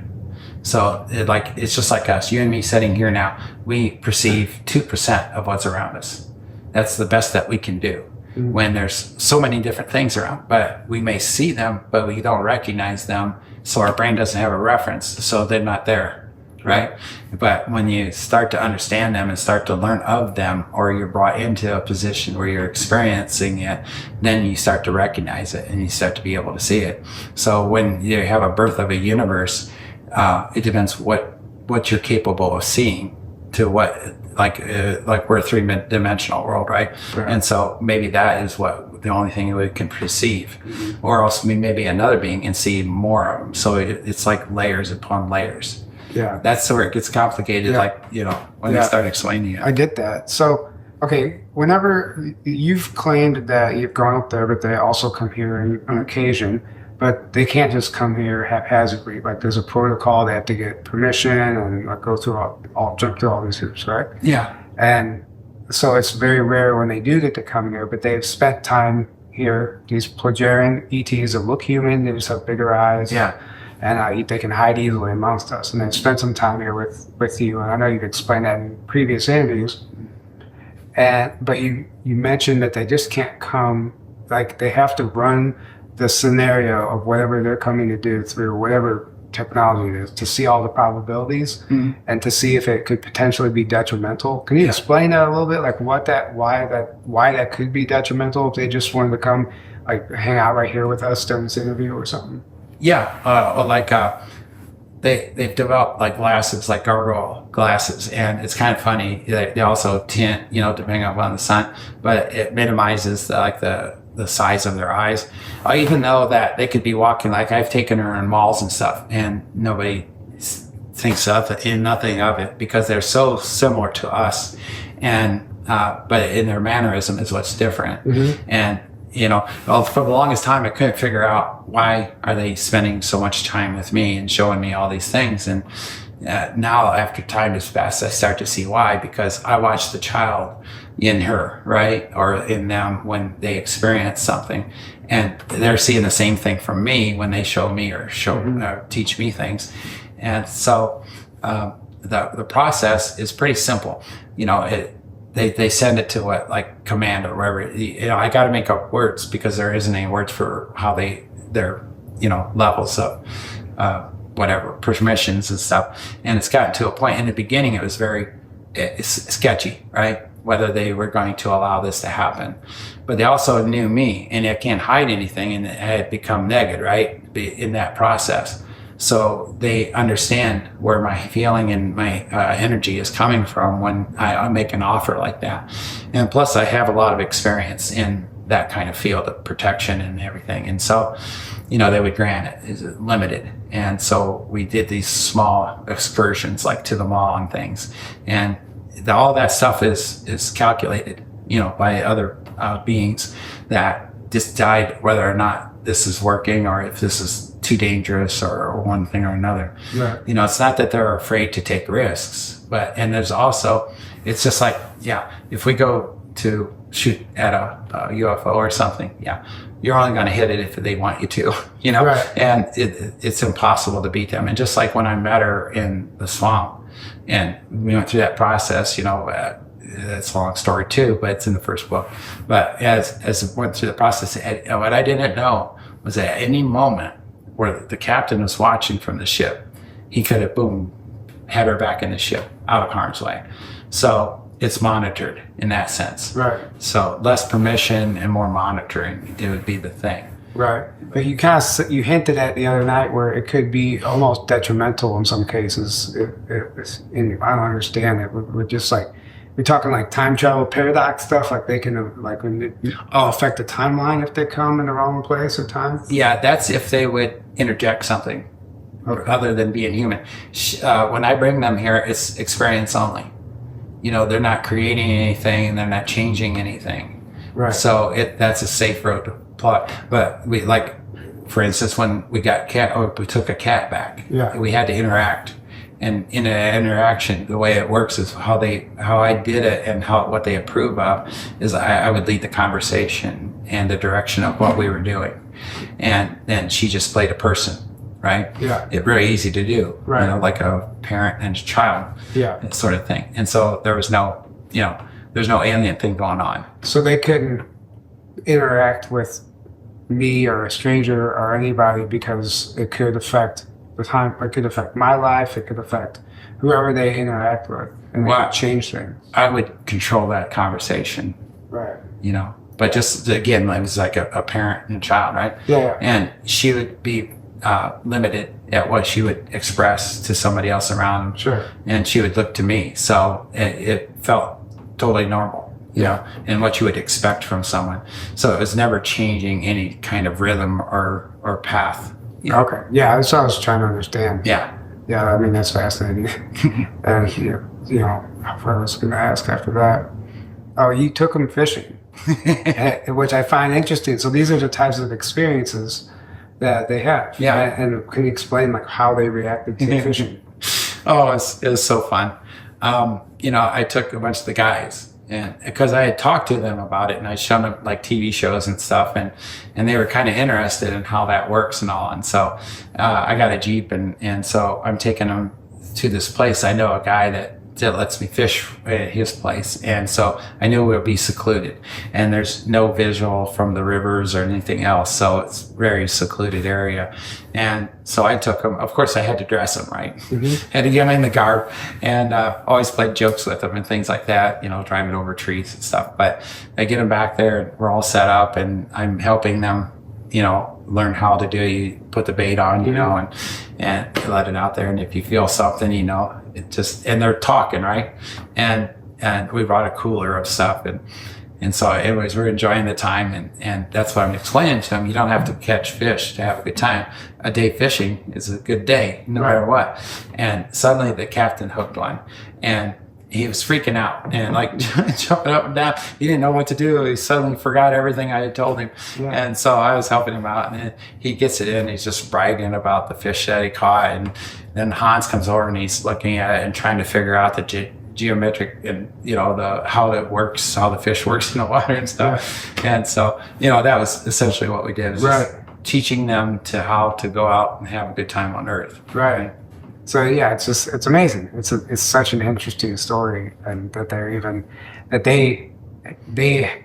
So it's just like us, you and me sitting here now, we perceive 2% of what's around us. That's the best that we can do. When there's so many different things around, but we may see them, but we don't recognize them. So our brain doesn't have a reference. So they're not there. Right. But when you start to understand them and start to learn of them, or you're brought into a position where you're experiencing it, then you start to recognize it and you start to be able to see it. So when you have a birth of a universe, it depends what you're capable of seeing to what, like we're a three-dimensional world, right? And so maybe that is the only thing we can perceive, or else maybe another being can see more of them. So it's like layers upon layers. Yeah, that's where it gets complicated. When they start explaining it. I get that. So, okay, whenever you've claimed that you've gone up there, but they also come here on occasion. But they can't just come here haphazardly. Like there's a protocol; they have to get permission and go through jump through all these hoops, right? Yeah. And so it's very rare when they do get to come here. But they've spent time here. These Plejaren ETs that look human, they just have bigger eyes. Yeah. And they can hide easily amongst us. And they've spent some time here with you. And I know you've explained that in previous interviews. But you mentioned that they just can't come. Like they have to run the scenario of whatever they're coming to do through whatever technology it is to see all the probabilities and to see if it could potentially be detrimental. Can you explain that a little bit? Like why that could be detrimental if they just wanted to come like hang out right here with us during this interview or something? Yeah. They've developed like glasses, like gargoyle glasses, and it's kind of funny. They also tint, depending on the sun, but it minimizes the size of their eyes. Even though that they could be walking, like I've taken her in malls and stuff, and nobody thinks nothing of it because they're so similar to us, and but in their mannerism is what's different. And for the longest time I couldn't figure out why are they spending so much time with me and showing me all these things. And now after time has passed, I start to see why, because I watch the child in her, right, or in them when they experience something, and they're seeing the same thing from me when they show me or teach me things. And so the process is pretty simple. They send it to like command or wherever. I got to make up words because there isn't any words for how their levels of whatever permissions and stuff. And it's gotten to a point. In the beginning, it was very sketchy, right? Whether they were going to allow this to happen. But they also knew me, and I can't hide anything, and it had become negative, right, in that process. So they understand where my feeling and my energy is coming from when I make an offer like that. And plus, I have a lot of experience in that kind of field of protection and everything. And so, they would grant it. It's limited. And so we did these small excursions, like to the mall and things. And all that stuff is calculated. by other beings that decide whether or not this is working or if this is too dangerous or one thing or another. Right. It's not that they're afraid to take risks, and there's also, it's just like, if we go to shoot at a UFO or something, you're only going to hit it if they want you to, Right. and it's impossible to beat them. And just like when I met her in the swamp and we went through that process, it's a long story too, but it's in the first book. But as it went through the process, what I didn't know was that at any moment where the captain was watching from the ship, he could have, boom, had her back in the ship out of harm's way. So it's monitored in that sense. Right. So less permission and more monitoring, it would be the thing. Right. But you you hinted at the other night where it could be almost detrimental in some cases. And I don't understand it. We're just like, we're talking like time travel paradox stuff, like they can like affect the timeline if they come in the wrong place or time. Yeah, that's if they would interject something other than being human. When I bring them here, it's experience only. They're not creating anything, they're not changing anything. Right. So that's a safe road to plot. But we, like, for instance, when we took a cat back, we had to interact. And in an interaction, the way it works is how I did it and what they approve of is I would lead the conversation and the direction of what we were doing. And then she just played a person. Right? Yeah. It's very easy to do. Right. Like a parent and a child. Yeah. Sort of thing. And so there was no, there's no alien thing going on. So they couldn't interact with me or a stranger or anybody because it could affect the time. It could affect my life. It could affect whoever they interact with, and it could change things. I would control that conversation. Right. But just again, it was like a parent and a child, right? Yeah. And she would be limited at what she would express to somebody else around. Sure. And she would look to me. So it felt totally normal, and what you would expect from someone. So it was never changing any kind of rhythm or path. Okay. Yeah, that's what I was trying to understand. Yeah. Yeah, I mean, that's fascinating. And, what I was going to ask after that. Oh, you took them fishing, which I find interesting. So these are the types of experiences that they have. Yeah. And can you explain like how they reacted to fishing? Oh, it was so fun. I took a bunch of the guys, and because I had talked to them about it and I showed them like TV shows and stuff, and they were kind of interested in how that works and all. And so I got a Jeep, and so I'm taking them to this place. I know a guy that lets me fish at his place, and so I knew it would be secluded, and there's no visual from the rivers or anything else, so it's very secluded area. And so I took them. Of course I had to dress them right. Had to get them in the garb, and always played jokes with them and things like that, driving over trees and stuff. But I get them back there and we're all set up, and I'm helping them learn how to do it. You put the bait on, and let it out there, and if you feel something, it just, and they're talking, right? And we brought a cooler of stuff, and so anyways, we're enjoying the time, and that's what I'm explaining to them. You don't have to catch fish to have a good time. A day fishing is a good day, no matter what. And suddenly the captain hooked one, and he was freaking out and like jumping up and down. He didn't know what to do. He suddenly forgot everything I had told him. Yeah. And so I was helping him out, and then he gets it in. He's just bragging about the fish that he caught. And then Hans comes over and he's looking at it and trying to figure out the geometric and, how it works, how the fish works in the water and stuff. Yeah. And so, that was essentially what we did. Was just teaching them to how to go out and have a good time on Earth. Right. So yeah, it's amazing. It's such an interesting story, and that they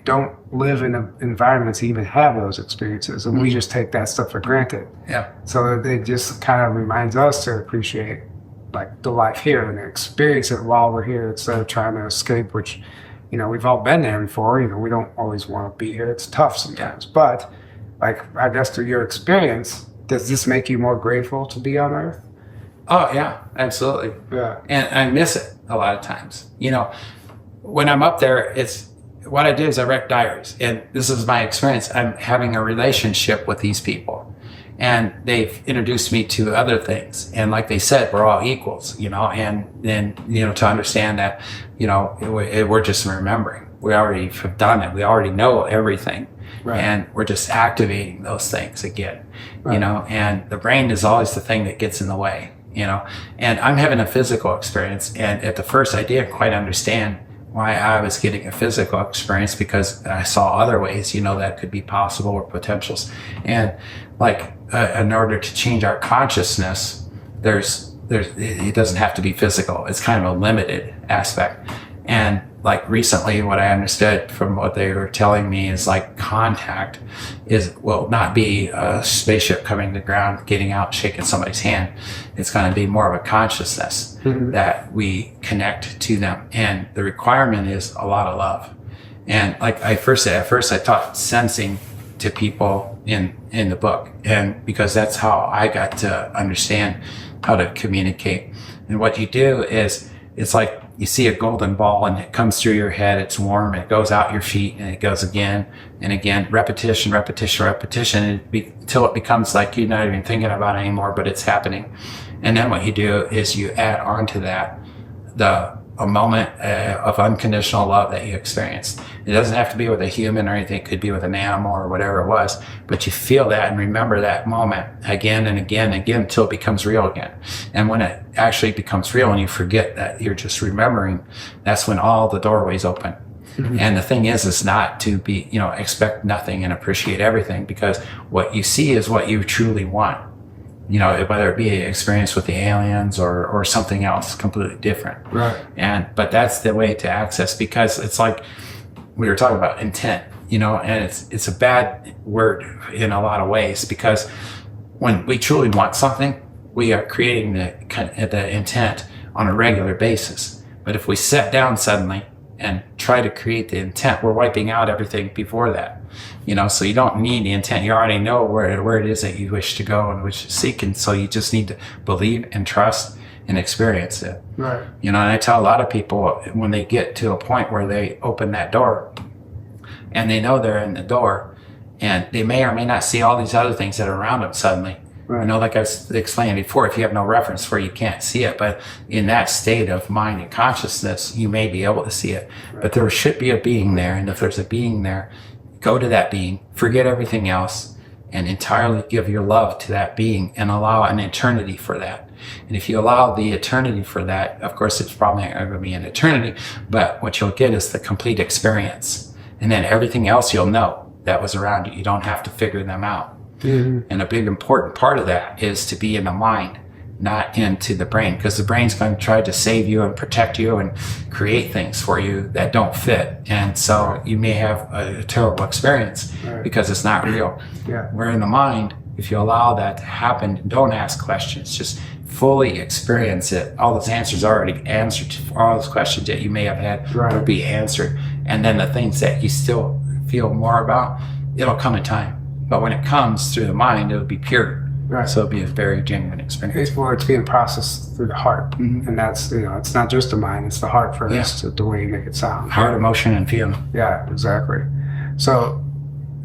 don't live in environments to even have those experiences, and we just take that stuff for granted. Yeah. So it just kind of reminds us to appreciate like the life here and experience it while we're here instead of trying to escape. Which, we've all been there before. We don't always want to be here. It's tough sometimes, but like I guess through your experience, does this make you more grateful to be on Earth? Oh yeah, absolutely. Yeah. And I miss it a lot of times. When I'm up there, it's what I do is I write diaries, and this is my experience. I'm having a relationship with these people, and they've introduced me to other things. And like they said, we're all equals, and then, to understand that, we're just remembering. we already have done it. We already know everything. Right. And we're just activating those things again, Right. you know, and the brain is always the thing that gets in the way, you know, and I'm having a physical experience. And at the first, I didn't quite understand why I was getting a physical experience, because I saw other ways, you know, that could be possible or potentials. And like, in order to change our consciousness, it doesn't have to be physical. It's kind of a limited aspect. And like recently, what I understood from what they were telling me is like contact will not be a spaceship coming to the ground, getting out, shaking somebody's hand. It's going to be more of a consciousness that we connect to them. And the requirement is a lot of love. And like at first I taught sensing to people in the book, and because that's how I got to understand how to communicate. And what you do is, it's like you see a golden ball and it comes through your head, it's warm, it goes out your feet, and it goes again and again, repetition, until it becomes like you're not even thinking about it anymore, but it's happening. And then what you do is you add on to that a moment of unconditional love that you experienced. It doesn't have to be with a human or anything. It could be with an animal or whatever it was, but you feel that and remember that moment again and again and again until it becomes real again. And when it actually becomes real and you forget that you're just remembering, that's when all the doorways open. And the thing is not to be, you know, expect nothing and appreciate everything, because what you see is what you truly want. You know, whether it be an experience with the aliens or something else completely different. Right. But that's the way to access, because it's like we were talking about intent, you know, and it's a bad word in a lot of ways, because when we truly want something, we are creating the intent on a regular basis. But if we sit down suddenly and try to create the intent, we're wiping out everything before that. You know, so you don't need the intent. You already know where it is that you wish to go and wish to seek. And so you just need to believe and trust and experience it. Right. You know, and I tell a lot of people, when they get to a point where they open that door and they know they're in the door, and they may or may not see all these other things that are around them suddenly. Right. You know, like I was explaining before, if you have no reference for it, you can't see it. But in that state of mind and consciousness, you may be able to see it. Right. But there should be a being there. And if there's a being there, go to that being, forget everything else, and entirely give your love to that being and allow an eternity for that. And if you allow the eternity for that, of course, it's probably not going to be an eternity, but what you'll get is the complete experience. And then everything else you'll know that was around you. You don't have to figure them out. And a big important part of that is to be in the mind, not into the brain, because the brain's going to try to save you and protect you and create things for you that don't fit. And so you may have a terrible experience because it's not real. Yeah. Where in the mind, if you allow that to happen, don't ask questions, just fully experience it. All those answers are already answered. All those questions that you may have had will be answered. And then the things that you still feel more about, it'll come in time. But when it comes through the mind, it'll be pure. Right. So it'll be a very genuine experience. It's being processed through the heart. And that's, you know, it's not just the mind, it's the heart first, the way you make it sound. Heart, emotion, and feeling. Yeah, exactly. So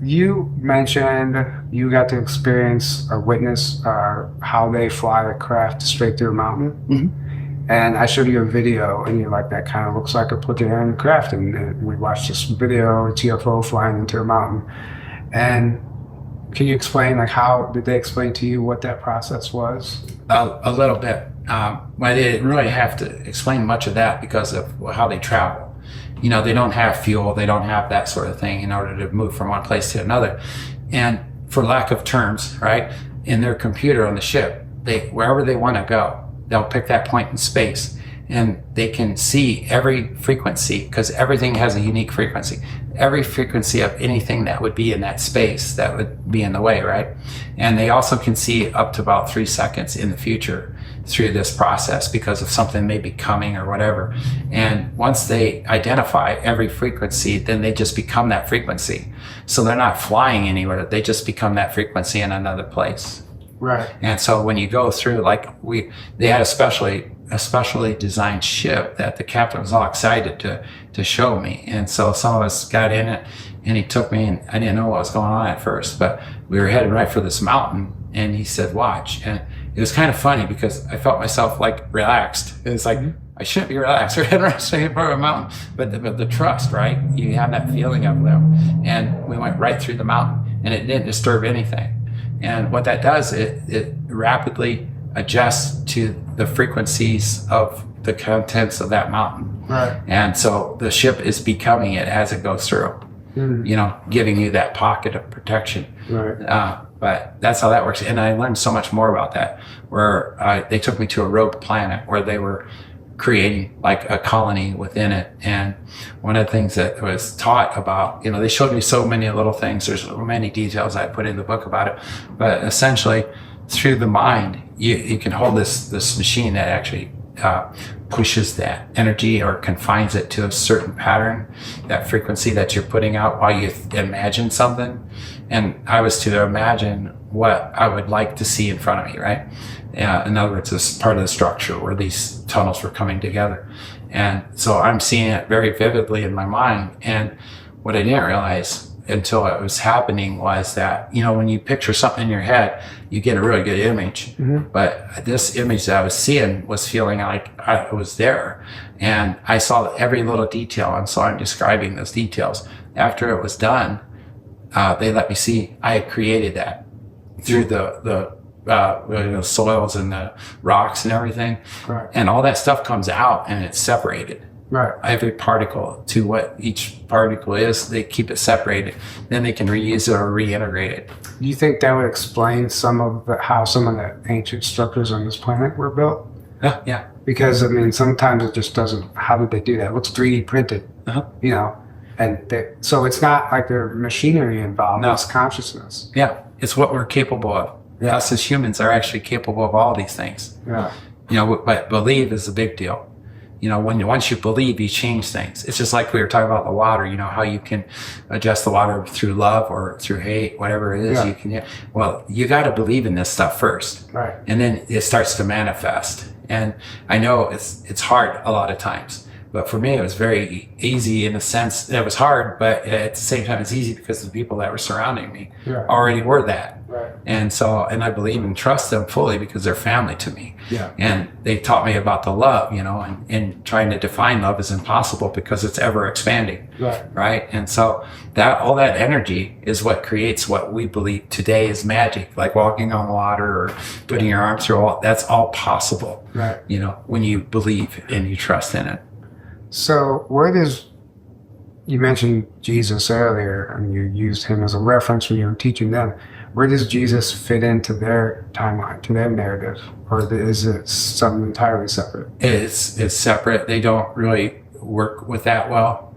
you mentioned you got to experience or witness how they fly a craft straight through a mountain. And I showed you a video, and you're like, that kind of looks like a Plejaren craft. And we watched this video, a TFO flying into a mountain. And can you explain, like, how did they explain to you what that process was? A little bit. I didn't really have to explain much of that because of how they travel. You know, they don't have fuel, they don't have that sort of thing in order to move from one place to another. And for lack of terms, right, in their computer on the ship, wherever they want to go, they'll pick that point in space. And they can see every frequency, because everything has a unique frequency. Every frequency of anything that would be in that space that would be in the way, right? And they also can see up to about 3 seconds in the future through this process because of something may be coming or whatever. And once they identify every frequency, then they just become that frequency. So they're not flying anywhere, they just become that frequency in another place. Right. And so when you go through, like they had a specially designed ship that the captain was all excited to show me. And so some of us got in it, and he took me, and I didn't know what was going on at first, but we were headed right for this mountain, and he said, watch. And it was kind of funny because I felt myself like relaxed. It was like, I shouldn't be relaxed or interested in a mountain. But the trust, right? You have that feeling of them. And we went right through the mountain and it didn't disturb anything. And what that does, it rapidly adjusts to the frequencies of the contents of that mountain. Right. And so the ship is becoming it as it goes through, giving you that pocket of protection. Right. But that's how that works. And I learned so much more about that, where they took me to a rogue planet where they were creating like a colony within it. And one of the things that was taught about, they showed me so many little things. There's many details I put in the book about it, but essentially through the mind, you can hold this machine that actually pushes that energy or confines it to a certain pattern, that frequency that you're putting out while you imagine something. And I was to imagine what I would like to see in front of me, right? In other words, this part of the structure where these tunnels were coming together. And so I'm seeing it very vividly in my mind. And what I didn't realize until it was happening was that, when you picture something in your head, you get a really good image. But this image that I was seeing was feeling like I was there. And I saw every little detail. And so I'm describing those details. After it was done, they let me see I had created that through the soils and the rocks and everything. Right. And all that stuff comes out and it's separated. Right. Every particle to what each particle is, they keep it separated. Then they can reuse it or reintegrate it. Do you think that would explain how some of the ancient structures on this planet were built? Yeah. Because sometimes it just doesn't. How did they do that? It looks 3D printed. And so it's not like there's machinery involved. No. It's consciousness. Yeah. It's what we're capable of. Yeah. Us as humans are actually capable of all these things. Yeah. But believe is a big deal. Once you believe, you change things. It's just like we were talking about the water, how you can adjust the water through love or through hate, whatever it is. Yeah. You can, well, you got to believe in this stuff first. Right. And then it starts to manifest. And I know it's hard a lot of times, but for me, it was very easy in a sense. It was hard, but at the same time, it's easy because the people that were surrounding me already were that. Right. And so, and I believe and trust them fully because they're family to me. Yeah. And they taught me about the love, and trying to define love is impossible because it's ever expanding. Right. Right. And so all that energy is what creates what we believe today is magic, like walking on water or putting your arm through that's all possible. Right. When you believe and you trust in it. So you mentioned Jesus earlier, and you used him as a reference when you were teaching them. Where does Jesus fit into their timeline, to their narrative? Or is it something entirely separate? It's separate. They don't really work with that well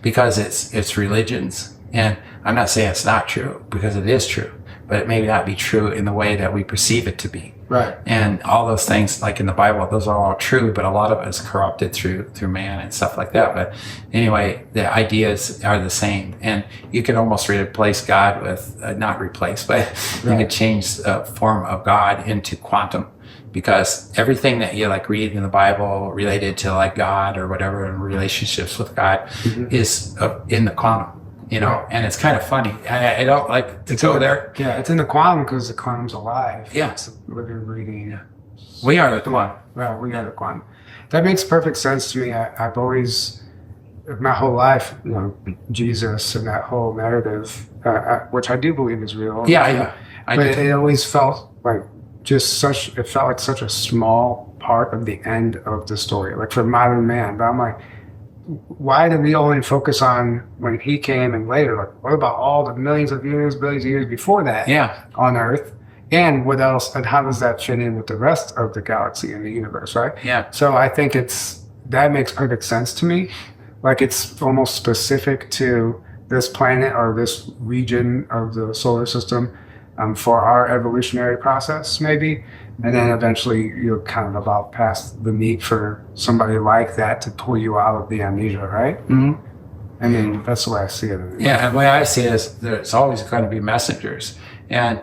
because it's religions. And I'm not saying it's not true, because it is true, but it may not be true in the way that we perceive it to be. Right. And all those things, like in the Bible, those are all true, but a lot of it is corrupted through man and stuff like that. But anyway, the ideas are the same, and you can almost replace God with not replace, but you can change the form of God into quantum, because everything that you read in the Bible related to God or whatever in relationships with God is in the quantum. And it's kind of funny. I don't like to go there. Yeah, it's in the quantum because the quantum's alive. Yeah. It's a living, breathing. We are the quantum. Well, we are the quantum. That makes perfect sense to me. I've always, my whole life, Jesus and that whole narrative, which I do believe is real. Yeah. But it always felt like it felt like such a small part of the end of the story, like for modern man. But I'm like, why do we only focus on when he came and later? Like, what about all the millions of years, billions of years before that on Earth? And what else? And how does that fit in with the rest of the galaxy and the universe, right? Yeah. So I think that makes perfect sense to me. Like, it's almost specific to this planet or this region of the solar system for our evolutionary process, maybe. And then eventually you'll kind of evolve past the need for somebody like that to pull you out of the amnesia, right? Mm-hmm. That's the way I see it. Yeah, and the way I see it is there's always going to be messengers. And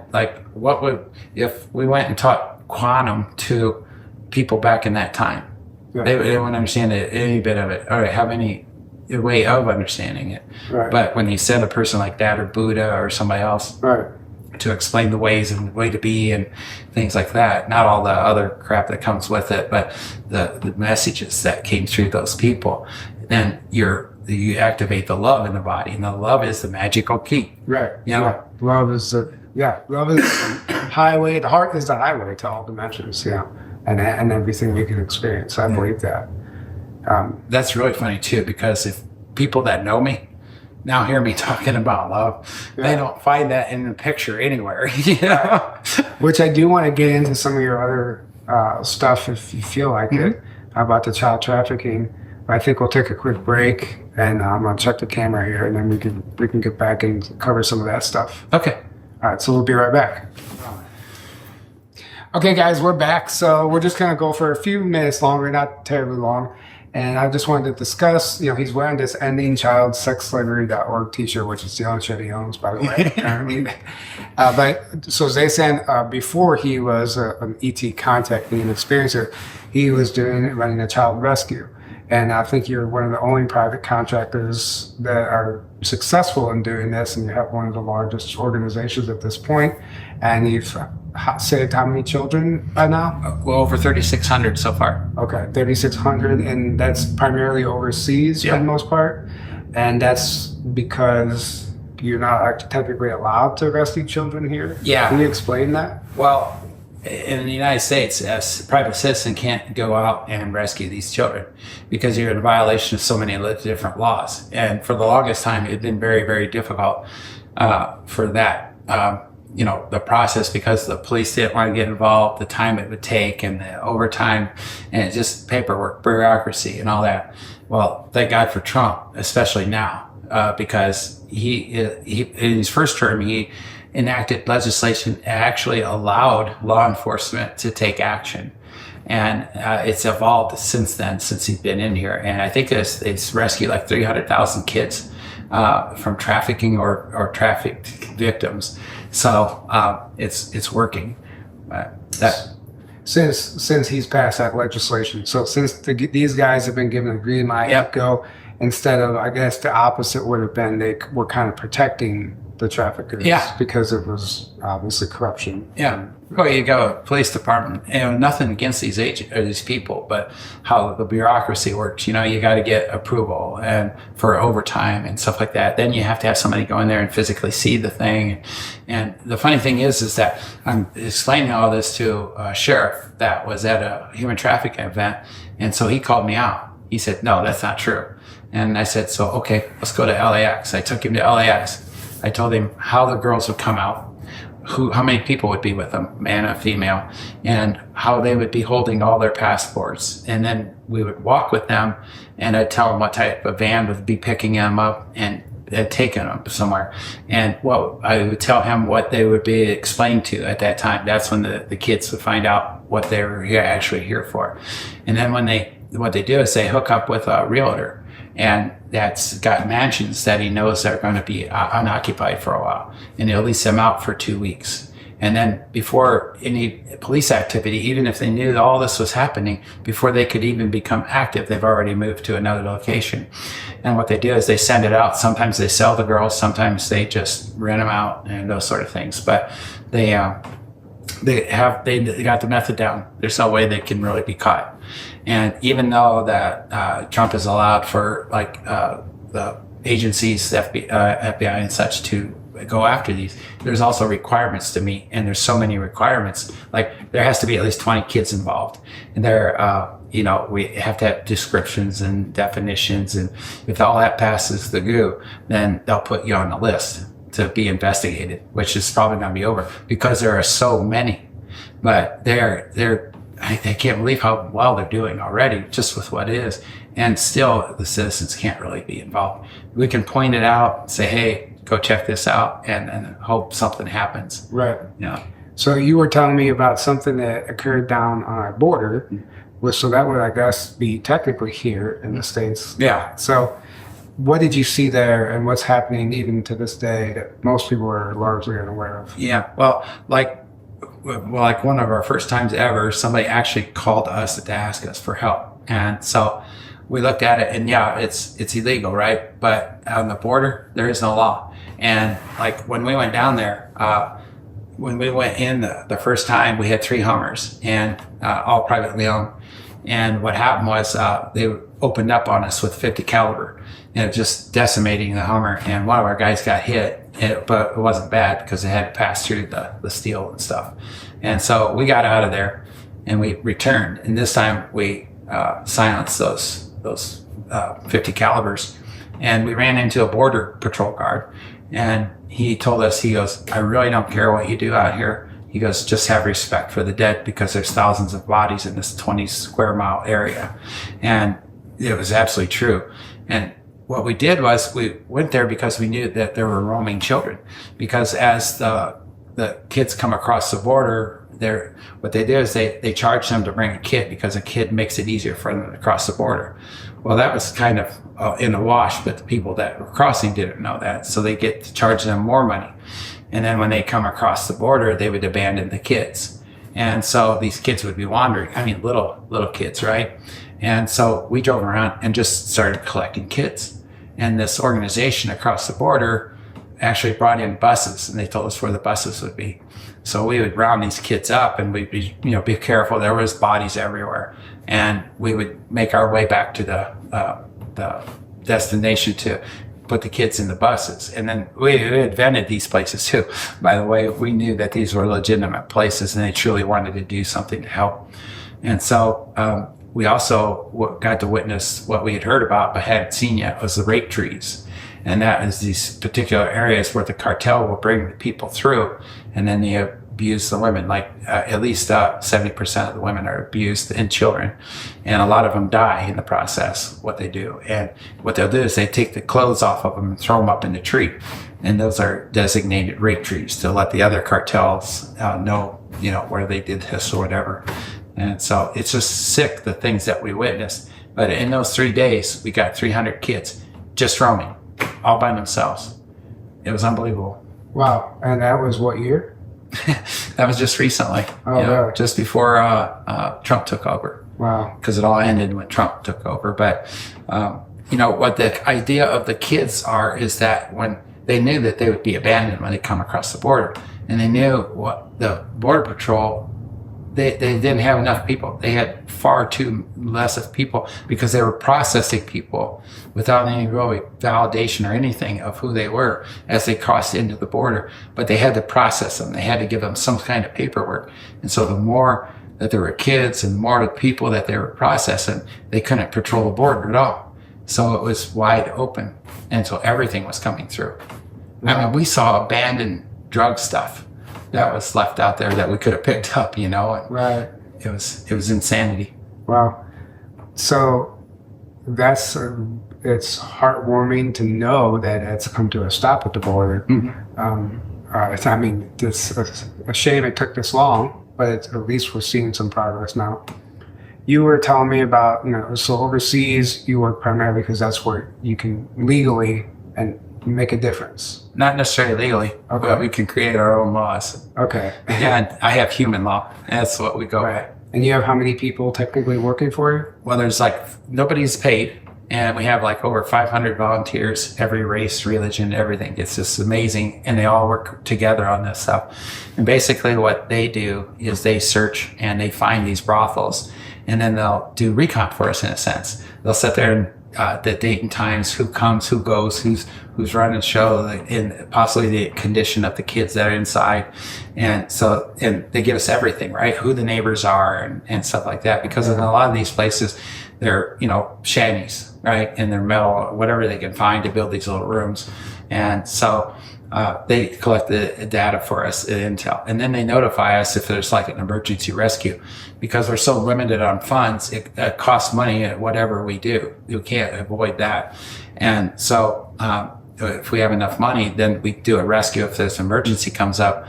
what would, if we went and taught quantum to people back in that time, they wouldn't understand any bit of it or have any way of understanding it. Right. But when you said a person like that or Buddha or somebody else, to explain the ways and the way to be and things like that. Not all the other crap that comes with it, but the messages that came through those people. Then you activate the love in the body, and the love is the magical key. Right. You know? Yeah. Love is the highway. The heart is the highway to all dimensions. Yeah. And everything we can experience. I believe that. That's really funny too, because if people that know me now hear me talking about love, they don't find that in the picture anywhere. You know? Which I do want to get into some of your other stuff if you feel like it about the child trafficking. I think we'll take a quick break, and I'm gonna check the camera here, and then we can get back and cover some of that stuff. Okay. All right, so we'll be right back. Okay, guys, we're back. So we're just gonna go for a few minutes longer, not terribly long. And I just wanted to discuss, he's wearing this EndingChildSexSlavery.org t-shirt, which is the only shirt he owns, by the way. But so Zaysan, before he was an ET contacting and experiencer, he was running a child rescue. And I think you're one of the only private contractors that are successful in doing this, and you have one of the largest organizations at this point. And you've saved how many children by now? Well, over 3,600 so far. Okay, 3,600, and that's primarily overseas for the most part. And that's because you're not technically allowed to rescue children here? Yeah. Can you explain that? Well, in the United States, a private citizen can't go out and rescue these children because you're in violation of so many different laws. And for the longest time, it's been very, very difficult for that. The process, because the police didn't want to get involved, the time it would take, and the overtime, and just paperwork, bureaucracy, and all that. Well, thank God for Trump, especially now, because he in his first term, he enacted legislation that actually allowed law enforcement to take action. And it's evolved since then, since he's been in here. And I think it's rescued like 300,000 kids from trafficking or trafficked victims. So it's working. Since he's passed that legislation, so since these guys have been given a green light to go, instead of, I guess the opposite would have been they were kind of protecting the traffickers because it was obviously corruption. Yeah. Well, you go police department, nothing against these people, but how the bureaucracy works. You got to get approval and for overtime and stuff like that. Then you have to have somebody go in there and physically see the thing. And the funny thing is that I'm explaining all this to a sheriff that was at a human trafficking event. And so he called me out. He said, "No, that's not true." And I said, "So, okay, let's go to LAX. I took him to LAX. I told him how the girls would come out, how many people would be with them, man and female, and how they would be holding all their passports. And then we would walk with them, and I'd tell them what type of van would be picking them up and taking them somewhere. And I would tell him what they would be explained to at that time. That's when the kids would find out what they were actually here for. And then what they do is they hook up with a realtor, and that's got mansions that he knows are going to be unoccupied for a while, and he'll lease them out for 2 weeks. And then before any police activity, even if they knew that all this was happening, before they could even become active, they've already moved to another location. And what they do is they send it out. Sometimes they sell the girls, sometimes they just rent them out and those sort of things. But they got the method down. There's no way they can really be caught. And even though that Trump has allowed for the agencies, FBI and such, to go after these, there's also requirements to meet, and there's so many requirements. Like there has to be at least 20 kids involved, and we have to have descriptions and definitions, and if all that passes the goo, then they'll put you on the list to be investigated, which is probably going to be over because there are so many. But I can't believe how well they're doing already just with what is. And still the citizens can't really be involved. We can point it out, say, hey, go check this out, and hope something happens. Right. Yeah. So you were telling me about something that occurred down on our border. So that would, I guess, be technically here in the States. Yeah. So what did you see there, and what's happening even to this day that most people are largely unaware of? Yeah. Well, like one of our first times ever, somebody actually called us to ask us for help. And so we looked at it, and it's illegal, right? But on the border, there is no law. And like when we went down there, when we went in the first time, we had 3 Hummers and all privately owned. And what happened was they opened up on us with 50 caliber and it was just decimating the Hummer. And one of our guys got hit, but it wasn't bad because it had to pass through the steel and stuff. And so we got out of there and we returned. And this time we silenced those 50 calibers. And we ran into a border patrol guard. And he told us, he goes, I really don't care what you do out here. He goes, just have respect for the dead because there's thousands of bodies in this 20 square mile area. And it was absolutely true. And what we did was we went there because we knew that there were roaming children. Because as the kids come across the border, what they do is they charge them to bring a kid because a kid makes it easier for them to cross the border. Well, that was kind of in the wash, but the people that were crossing didn't know that. So they get to charge them more money. And then when they come across the border, they would abandon the kids. And so these kids would be wandering. I mean, little kids, right? And so we drove around and just started collecting kids. And this organization across the border actually brought in buses and they told us where the buses would be. So we would round these kids up and we'd be careful. There was bodies everywhere. And we would make our way back to the destination to put the kids in the buses. And then we invented these places too. By the way, we knew that these were legitimate places and they truly wanted to do something to help. And so we also got to witness what we had heard about but hadn't seen yet was the rape trees. And that is these particular areas where the cartel will bring the people through and then they abuse the women. Like at least 70% of the women are abused and children. And a lot of them die in the process, what they do. And what they'll do is they take the clothes off of them and throw them up in the tree. And those are designated rape trees to let the other cartels know, where they did this or whatever. And so it's just sick, the things that we witnessed. But in those 3 days, we got 300 kids just roaming, all by themselves. It was unbelievable. Wow. And that was what year? That was just recently. Really? Just before Trump took over. Wow. Because it all ended when Trump took over. But, what the idea of the kids is that when they knew that they would be abandoned when they come across the border, and they knew what the Border Patrol, they didn't have enough people. They had far too less of people because they were processing people without any really validation or anything of who they were as they crossed into the border. But they had to process them. They had to give them some kind of paperwork. And so the more that there were kids and the more the people that they were processing, they couldn't patrol the border at all. So it was wide open. And so everything was coming through. Wow. I mean, we saw abandoned drug stuff that was left out there that we could have picked up, and right. It was insanity. Wow. So that's it's heartwarming to know that it's come to a stop at the border. Mm-hmm. It's a shame it took this long, but at least we're seeing some progress now. You were telling me about, so overseas you work primarily because that's where you can legally and make a difference. Not necessarily legally, okay. But we can create our own laws. Okay. And I have human law. That's what we go by. And you have how many people technically working for you? Well, there's nobody's paid. And we have over 500 volunteers, every race, religion, everything. It's just amazing. And they all work together on this stuff. And basically what they do is they search and they find these brothels. And then they'll do recon for us in a sense. They'll sit there and the date and times, who comes, who goes, who's running the show, and possibly the condition of the kids that are inside. And they give us everything, right? Who the neighbors are and stuff like that. Because in a lot of these places, they're, shanties, right? And they're metal, or whatever they can find to build these little rooms. And so they collect the data for us, the intel, and then they notify us if there's an emergency rescue. Because we're so limited on funds, it costs money at whatever we do. You can't avoid that. And so if we have enough money, then we do a rescue. If this emergency comes up,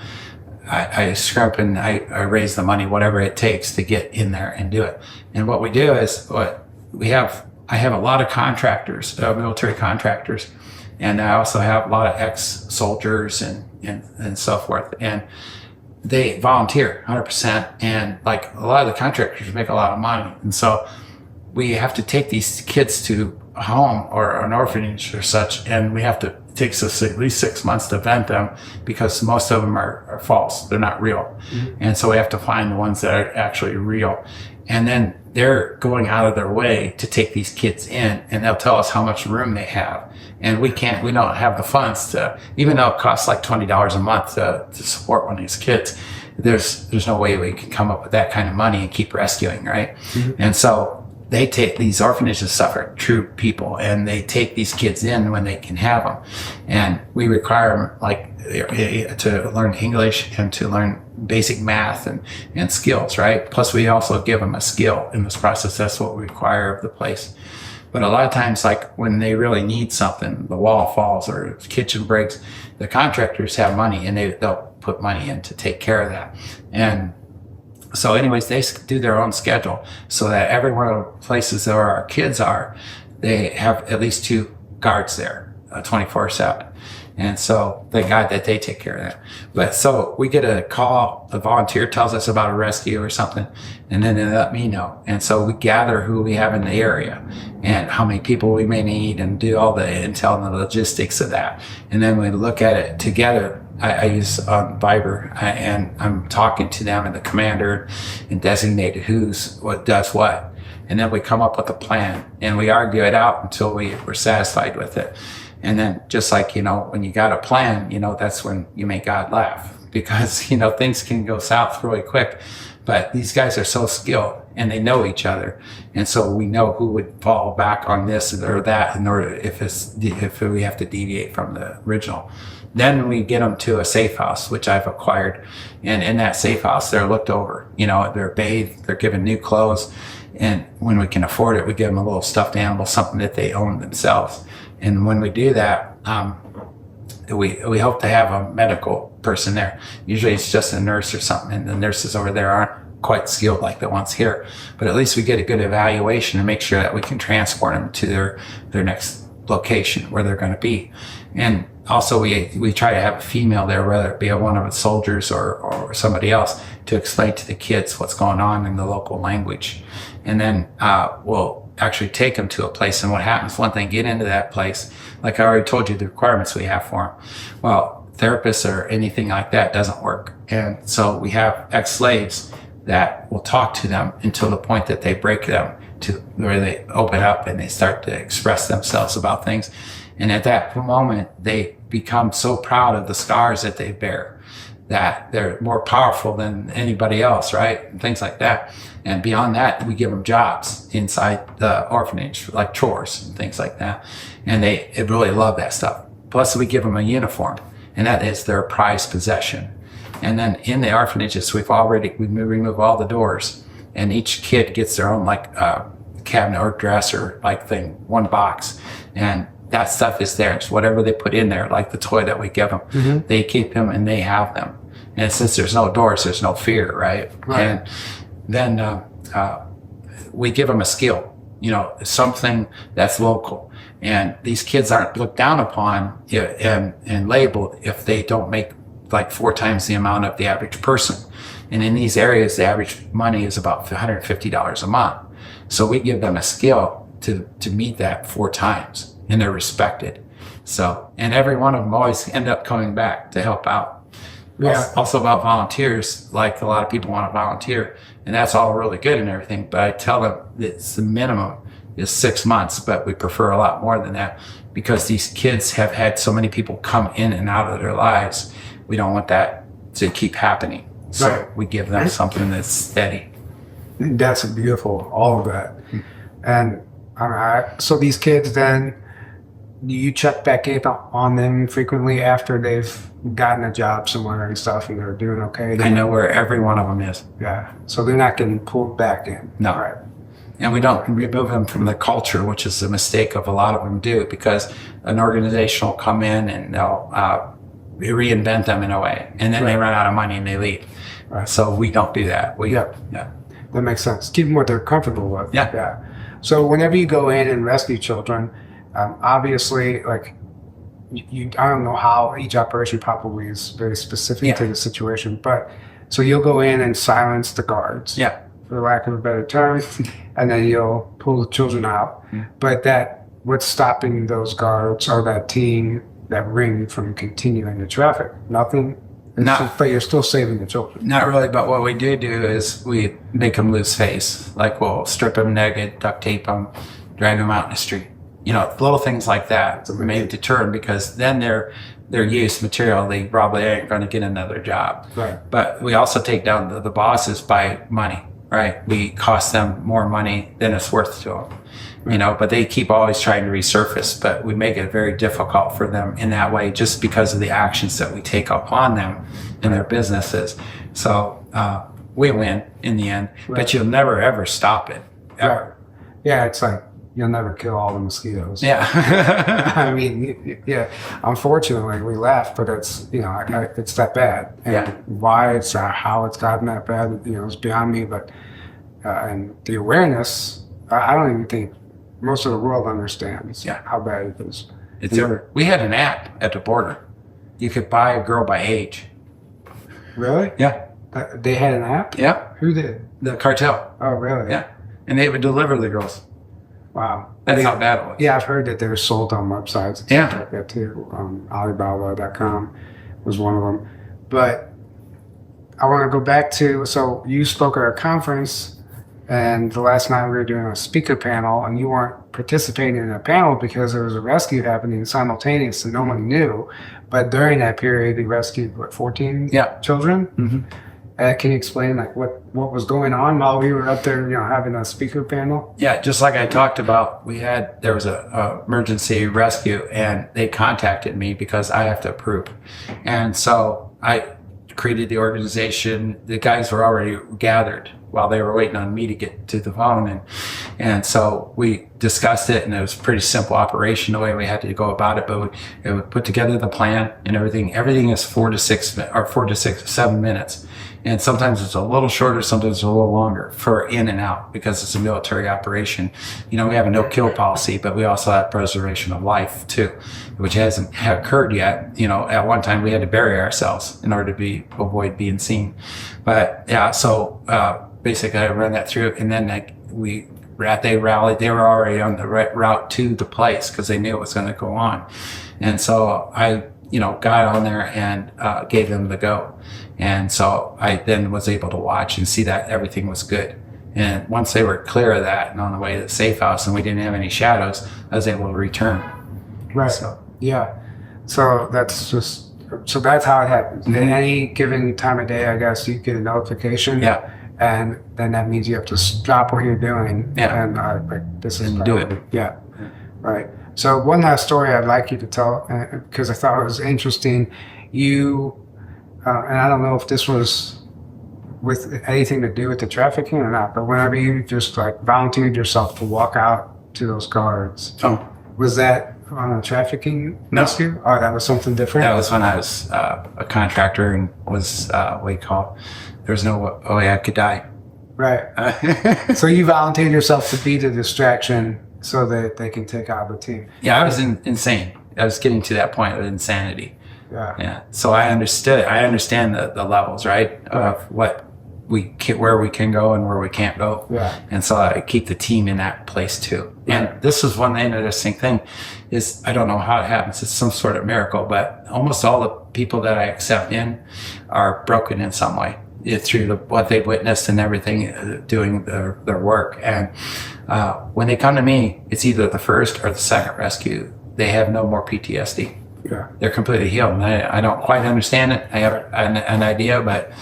I scrimp and I raise the money, whatever it takes to get in there and do it. And what we do is I have a lot of contractors, military contractors, and I also have a lot of ex-soldiers and so forth. And they volunteer 100%. And a lot of the contractors make a lot of money. And so we have to take these kids to a home or an orphanage or such, and we have to takes us at least 6 months to vet them because most of them are false. They're not real. And so we have to find the ones that are actually real. And then they're going out of their way to take these kids in, and they'll tell us how much room they have. And we don't have the funds to, even though it costs like $20 a month to support one of these kids, there's no way we can come up with that kind of money and keep rescuing, right? And so they take these orphanages, suffer true people, and they take these kids in when they can have them. And we require them like to learn English and to learn basic math and skills, right? Plus we also give them a skill in this process. That's what we require of the place. But a lot of times, like when they really need something, the wall falls or the kitchen breaks, the contractors have money and they'll put money in to take care of that. And so anyways, they do their own schedule so that every one of the places where our kids are, they have at least 2 guards there 24/7. And so thank God that they take care of that. But so we get a call, a volunteer tells us about a rescue or something, and then they let me know. And so we gather who we have in the area and how many people we may need and do all the intel and the logistics of that. And then we look at it together. I use Viber, and I'm talking to them and the commander and designated what does what. And then we come up with a plan and we argue it out until we're satisfied with it. And then just like, when you got a plan, that's when you make God laugh because, things can go south really quick. But these guys are so skilled and they know each other. And so we know who would fall back on this or that in order if we have to deviate from the original. Then we get them to a safe house, which I've acquired. And in that safe house, they're looked over. They're bathed, they're given new clothes. And when we can afford it, we give them a little stuffed animal, something that they own themselves. And when we do that, we hope to have a medical person there. Usually it's just a nurse or something, and the nurses over there aren't quite skilled like the ones here. But at least we get a good evaluation and make sure that we can transport them to their next location where they're going to be. And also we try to have a female there, whether it be one of the soldiers or somebody else, to explain to the kids what's going on in the local language. And then we'll actually take them to a place. And what happens once they get into that place, like I already told you the requirements we have for them. Well, therapists or anything like that doesn't work. And so we have ex-slaves that will talk to them until the point that they break them to where they open up and they start to express themselves about things. And at that moment, they become so proud of the scars that they bear that they're more powerful than anybody else, right? And things like that. And beyond that, we give them jobs inside the orphanage, like chores and things like that. And they really love that stuff. Plus, we give them a uniform, and that is their prized possession. And then in the orphanages, we remove all the doors, and each kid gets their own cabinet or dresser thing, one box. And that stuff is theirs. Whatever they put in there, like the toy that we give them, they keep them and they have them. And since there's no doors, there's no fear, right? And then we give them a skill, something that's local. And these kids aren't looked down upon and labeled if they don't make 4 times the amount of the average person. And in these areas, the average money is about $150 a month. So we give them a skill to meet that 4 times. And they're respected. So, and every one of them always end up coming back to help out. Yeah. Also about volunteers, like a lot of people want to volunteer, and that's all really good and everything. But I tell them that the minimum is 6 months, but we prefer a lot more than that because these kids have had so many people come in and out of their lives. We don't want that to keep happening. So we give them something that's steady. That's beautiful, all of that. And so these kids then, you check back in on them frequently after they've gotten a job somewhere and stuff and they're doing okay? I know where every one of them is. Yeah. So they're not getting pulled back in. No. Right. And we don't remove them from the culture, which is a mistake of a lot of them do, because an organization will come in and they'll reinvent them in a way. And then they run out of money and they leave. Right. So we don't do that. Yeah. That makes sense. Keep them what they're comfortable with. Yeah. So whenever you go in and rescue children, obviously, I don't know how each operation probably is very specific to the situation, but so you'll go in and silence the guards, for lack of a better term, and then you'll pull the children out. But what's stopping those guards or that team that ring you from continuing the traffic? Nothing? No. But you're still saving the children. Not really, but what we do is we make them lose face. Like we'll strip them naked, duct tape them, drag them out in the street. Little things like that may deter them, because then they're use material. They probably ain't going to get another job. Right. But we also take down the bosses by money, right? We cost them more money than it's worth to them. But they keep always trying to resurface, but we make it very difficult for them in that way, just because of the actions that we take upon them in their businesses. So we win in the end, but you'll never ever stop it. Ever. Right. Yeah, it's like you'll never kill all the mosquitoes. Yeah. I mean, yeah. Unfortunately, we laugh, but it's it's that bad. And why it's how it's gotten that bad, it's beyond me. But and the awareness, I don't even think most of the world understands how bad it is. We had an app at the border. You could buy a girl by age. Really? Yeah. They had an app? Yeah. Who did? The cartel. Oh, really? Yeah. And they would deliver the girls. Wow. That's how bad it was. Yeah, I've heard that they're sold on websites and Yeah. stuff like that too. Alibaba.com was one of them. But I want to go back to, so you spoke at our conference, and the last night we were doing a speaker panel, and you weren't participating in a panel because there was a rescue happening simultaneously, and no one knew. But during that period, we rescued, 14 children? Mm-hmm. Can you explain what was going on while we were up there, having a speaker panel? Yeah, just like I talked about, there was a emergency rescue, and they contacted me because I have to approve. And so I created the organization. The guys were already gathered while they were waiting on me to get to the phone. And so we discussed it, and it was a pretty simple operation the way we had to go about it, but we put together the plan and everything. Everything is 4 to 7 minutes. And sometimes it's a little shorter, sometimes it's a little longer for in and out, because it's a military operation. We have a no-kill policy, but we also have preservation of life too, which hasn't occurred yet. At one time we had to bury ourselves in order to avoid being seen. But yeah, so basically I ran that through, and then they rallied. They were already on the right route to the place because they knew it was going to go on. And so I got on there and gave them the go. And so I then was able to watch and see that everything was good. And once they were clear of that and on the way to the safe house and we didn't have any shadows, I was able to return. Right. So, yeah. So that's how it happens. Mm-hmm. At any given time of day, I guess you get a notification. Yeah. And then that means you have to stop what you're doing. Yeah. And this is do it. Yeah. Right. So one last story I'd like you to tell, because I thought it was interesting. You, and I don't know if this was with anything to do with the trafficking or not, but whenever you just volunteered yourself to walk out to those guards, was that on a trafficking rescue? Or that was something different? That was when I was a contractor and was, there was no way I could die. Right. So you volunteered yourself to be the distraction so that they can take out the team. Yeah, I was insane. I was getting to that point of insanity. Yeah. So I understood. I understand the levels, right, of where we can go and where we can't go. Yeah. And so I keep the team in that place too. And this is one interesting thing is, I don't know how it happens. It's some sort of miracle, but almost all the people that I accept in are broken in some way through what they've witnessed and everything, doing their work. And when they come to me, it's either the first or the second rescue. They have no more PTSD. Yeah. They're completely healed. And I don't quite understand it. I have an idea, but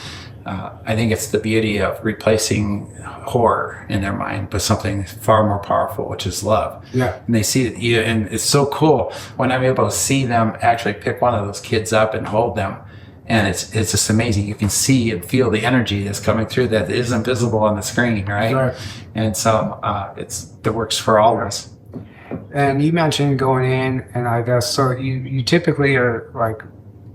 I think it's the beauty of replacing horror in their mind with something far more powerful, which is love. Yeah. And they see it, and it's so cool when I'm able to see them actually pick one of those kids up and hold them. And it's just amazing. You can see and feel the energy that's coming through that isn't visible on the screen, right? Right. And so it works for all of us. And you mentioned going in, and I guess, so you typically are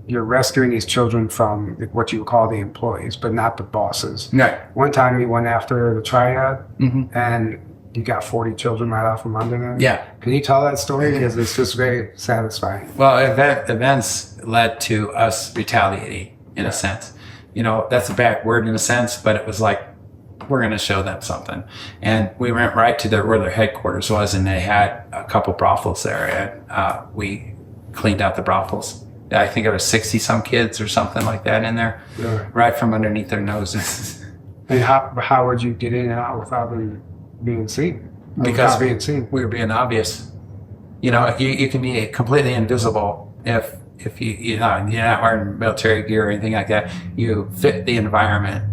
you're rescuing these children from what you would call the employees, but not the bosses. Right. One time you went after the triad, and you got 40 children right out from under them. Yeah. Can you tell that story? Because it's just very satisfying. Well, events led to us retaliating in a sense. That's a bad word in a sense, but it was like, we're going to show them something. And we went right to where their headquarters was, and they had a couple brothels there. And we cleaned out the brothels. I think it was 60 some kids or something like that in there, Yeah. right from underneath their noses. And how would you get in and out without being seen? Because Without being seen. we were being obvious. You know, you can be completely invisible if you're not wearing military gear or anything like that. You fit the environment,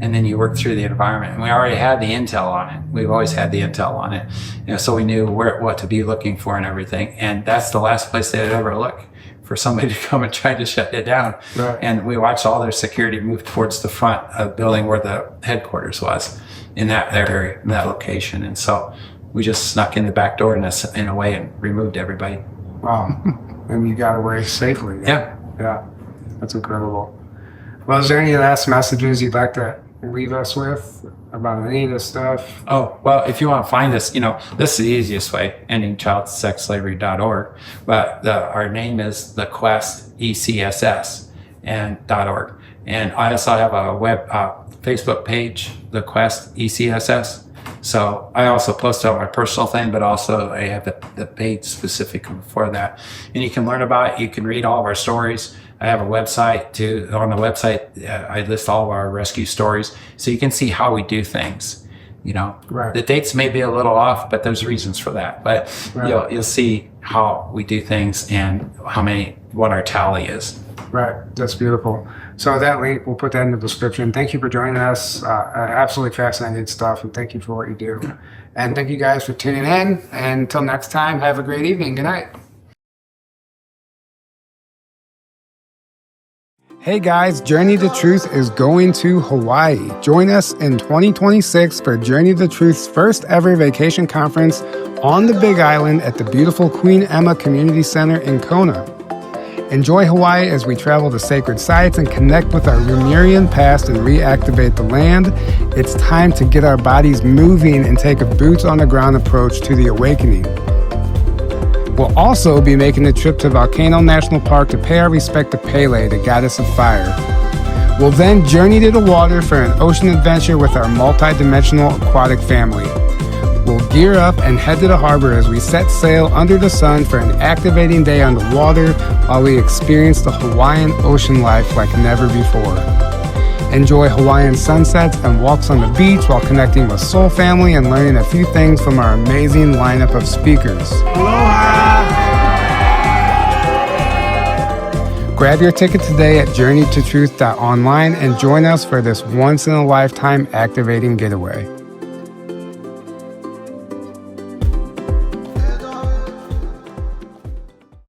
and then you work through the environment. And we already had the intel on it. We've always had the intel on it, so we knew what to be looking for and everything. And that's the last place they'd ever look for somebody to come and try to shut it down. Right. And we watched all their security move towards the front of the building where the headquarters was in that area, in that location. And so we just snuck in the back door in a way and removed everybody. Wow. And you got away safely. Yeah. Yeah. That's incredible. Well, is there any last messages you'd like to leave us with about any of this stuff? Oh, well, if you want to find us, this is the easiest way, endingchildsexslavery.org. But our name is the Quest ECSS and .org. And I also have a Facebook page, the Quest ECSS. So I also post on my personal thing, but also I have the page specific for that. And you can learn about it. You can read all of our stories. I have a website too. On the website, I list all of our rescue stories, so you can see how we do things. Right. The dates may be a little off, but there's reasons for that. But Right. you'll see how we do things and what our tally is. Right. That's beautiful. So that link, we'll put that in the description. Thank you for joining us. Absolutely fascinating stuff, and thank you for what you do. And thank you guys for tuning in. And until next time, have a great evening. Good night. Hey guys, Journey to Truth is going to Hawaii. Join us in 2026 for Journey to Truth's first ever vacation conference on the Big Island at the beautiful Queen Emma Community Center in Kona. Enjoy Hawaii as we travel to sacred sites and connect with our Lemurian past and reactivate the land. It's time to get our bodies moving and take a boots on the ground approach to the awakening. We'll also be making the trip to Volcano National Park to pay our respect to Pele, the goddess of fire. We'll then journey to the water for an ocean adventure with our multi-dimensional aquatic family. We'll gear up and head to the harbor as we set sail under the sun for an activating day on the water while we experience the Hawaiian ocean life like never before. Enjoy Hawaiian sunsets and walks on the beach while connecting with Soul Family and learning a few things from our amazing lineup of speakers. Aloha! Grab your ticket today at journeytotruth.online and join us for this once-in-a-lifetime activating getaway.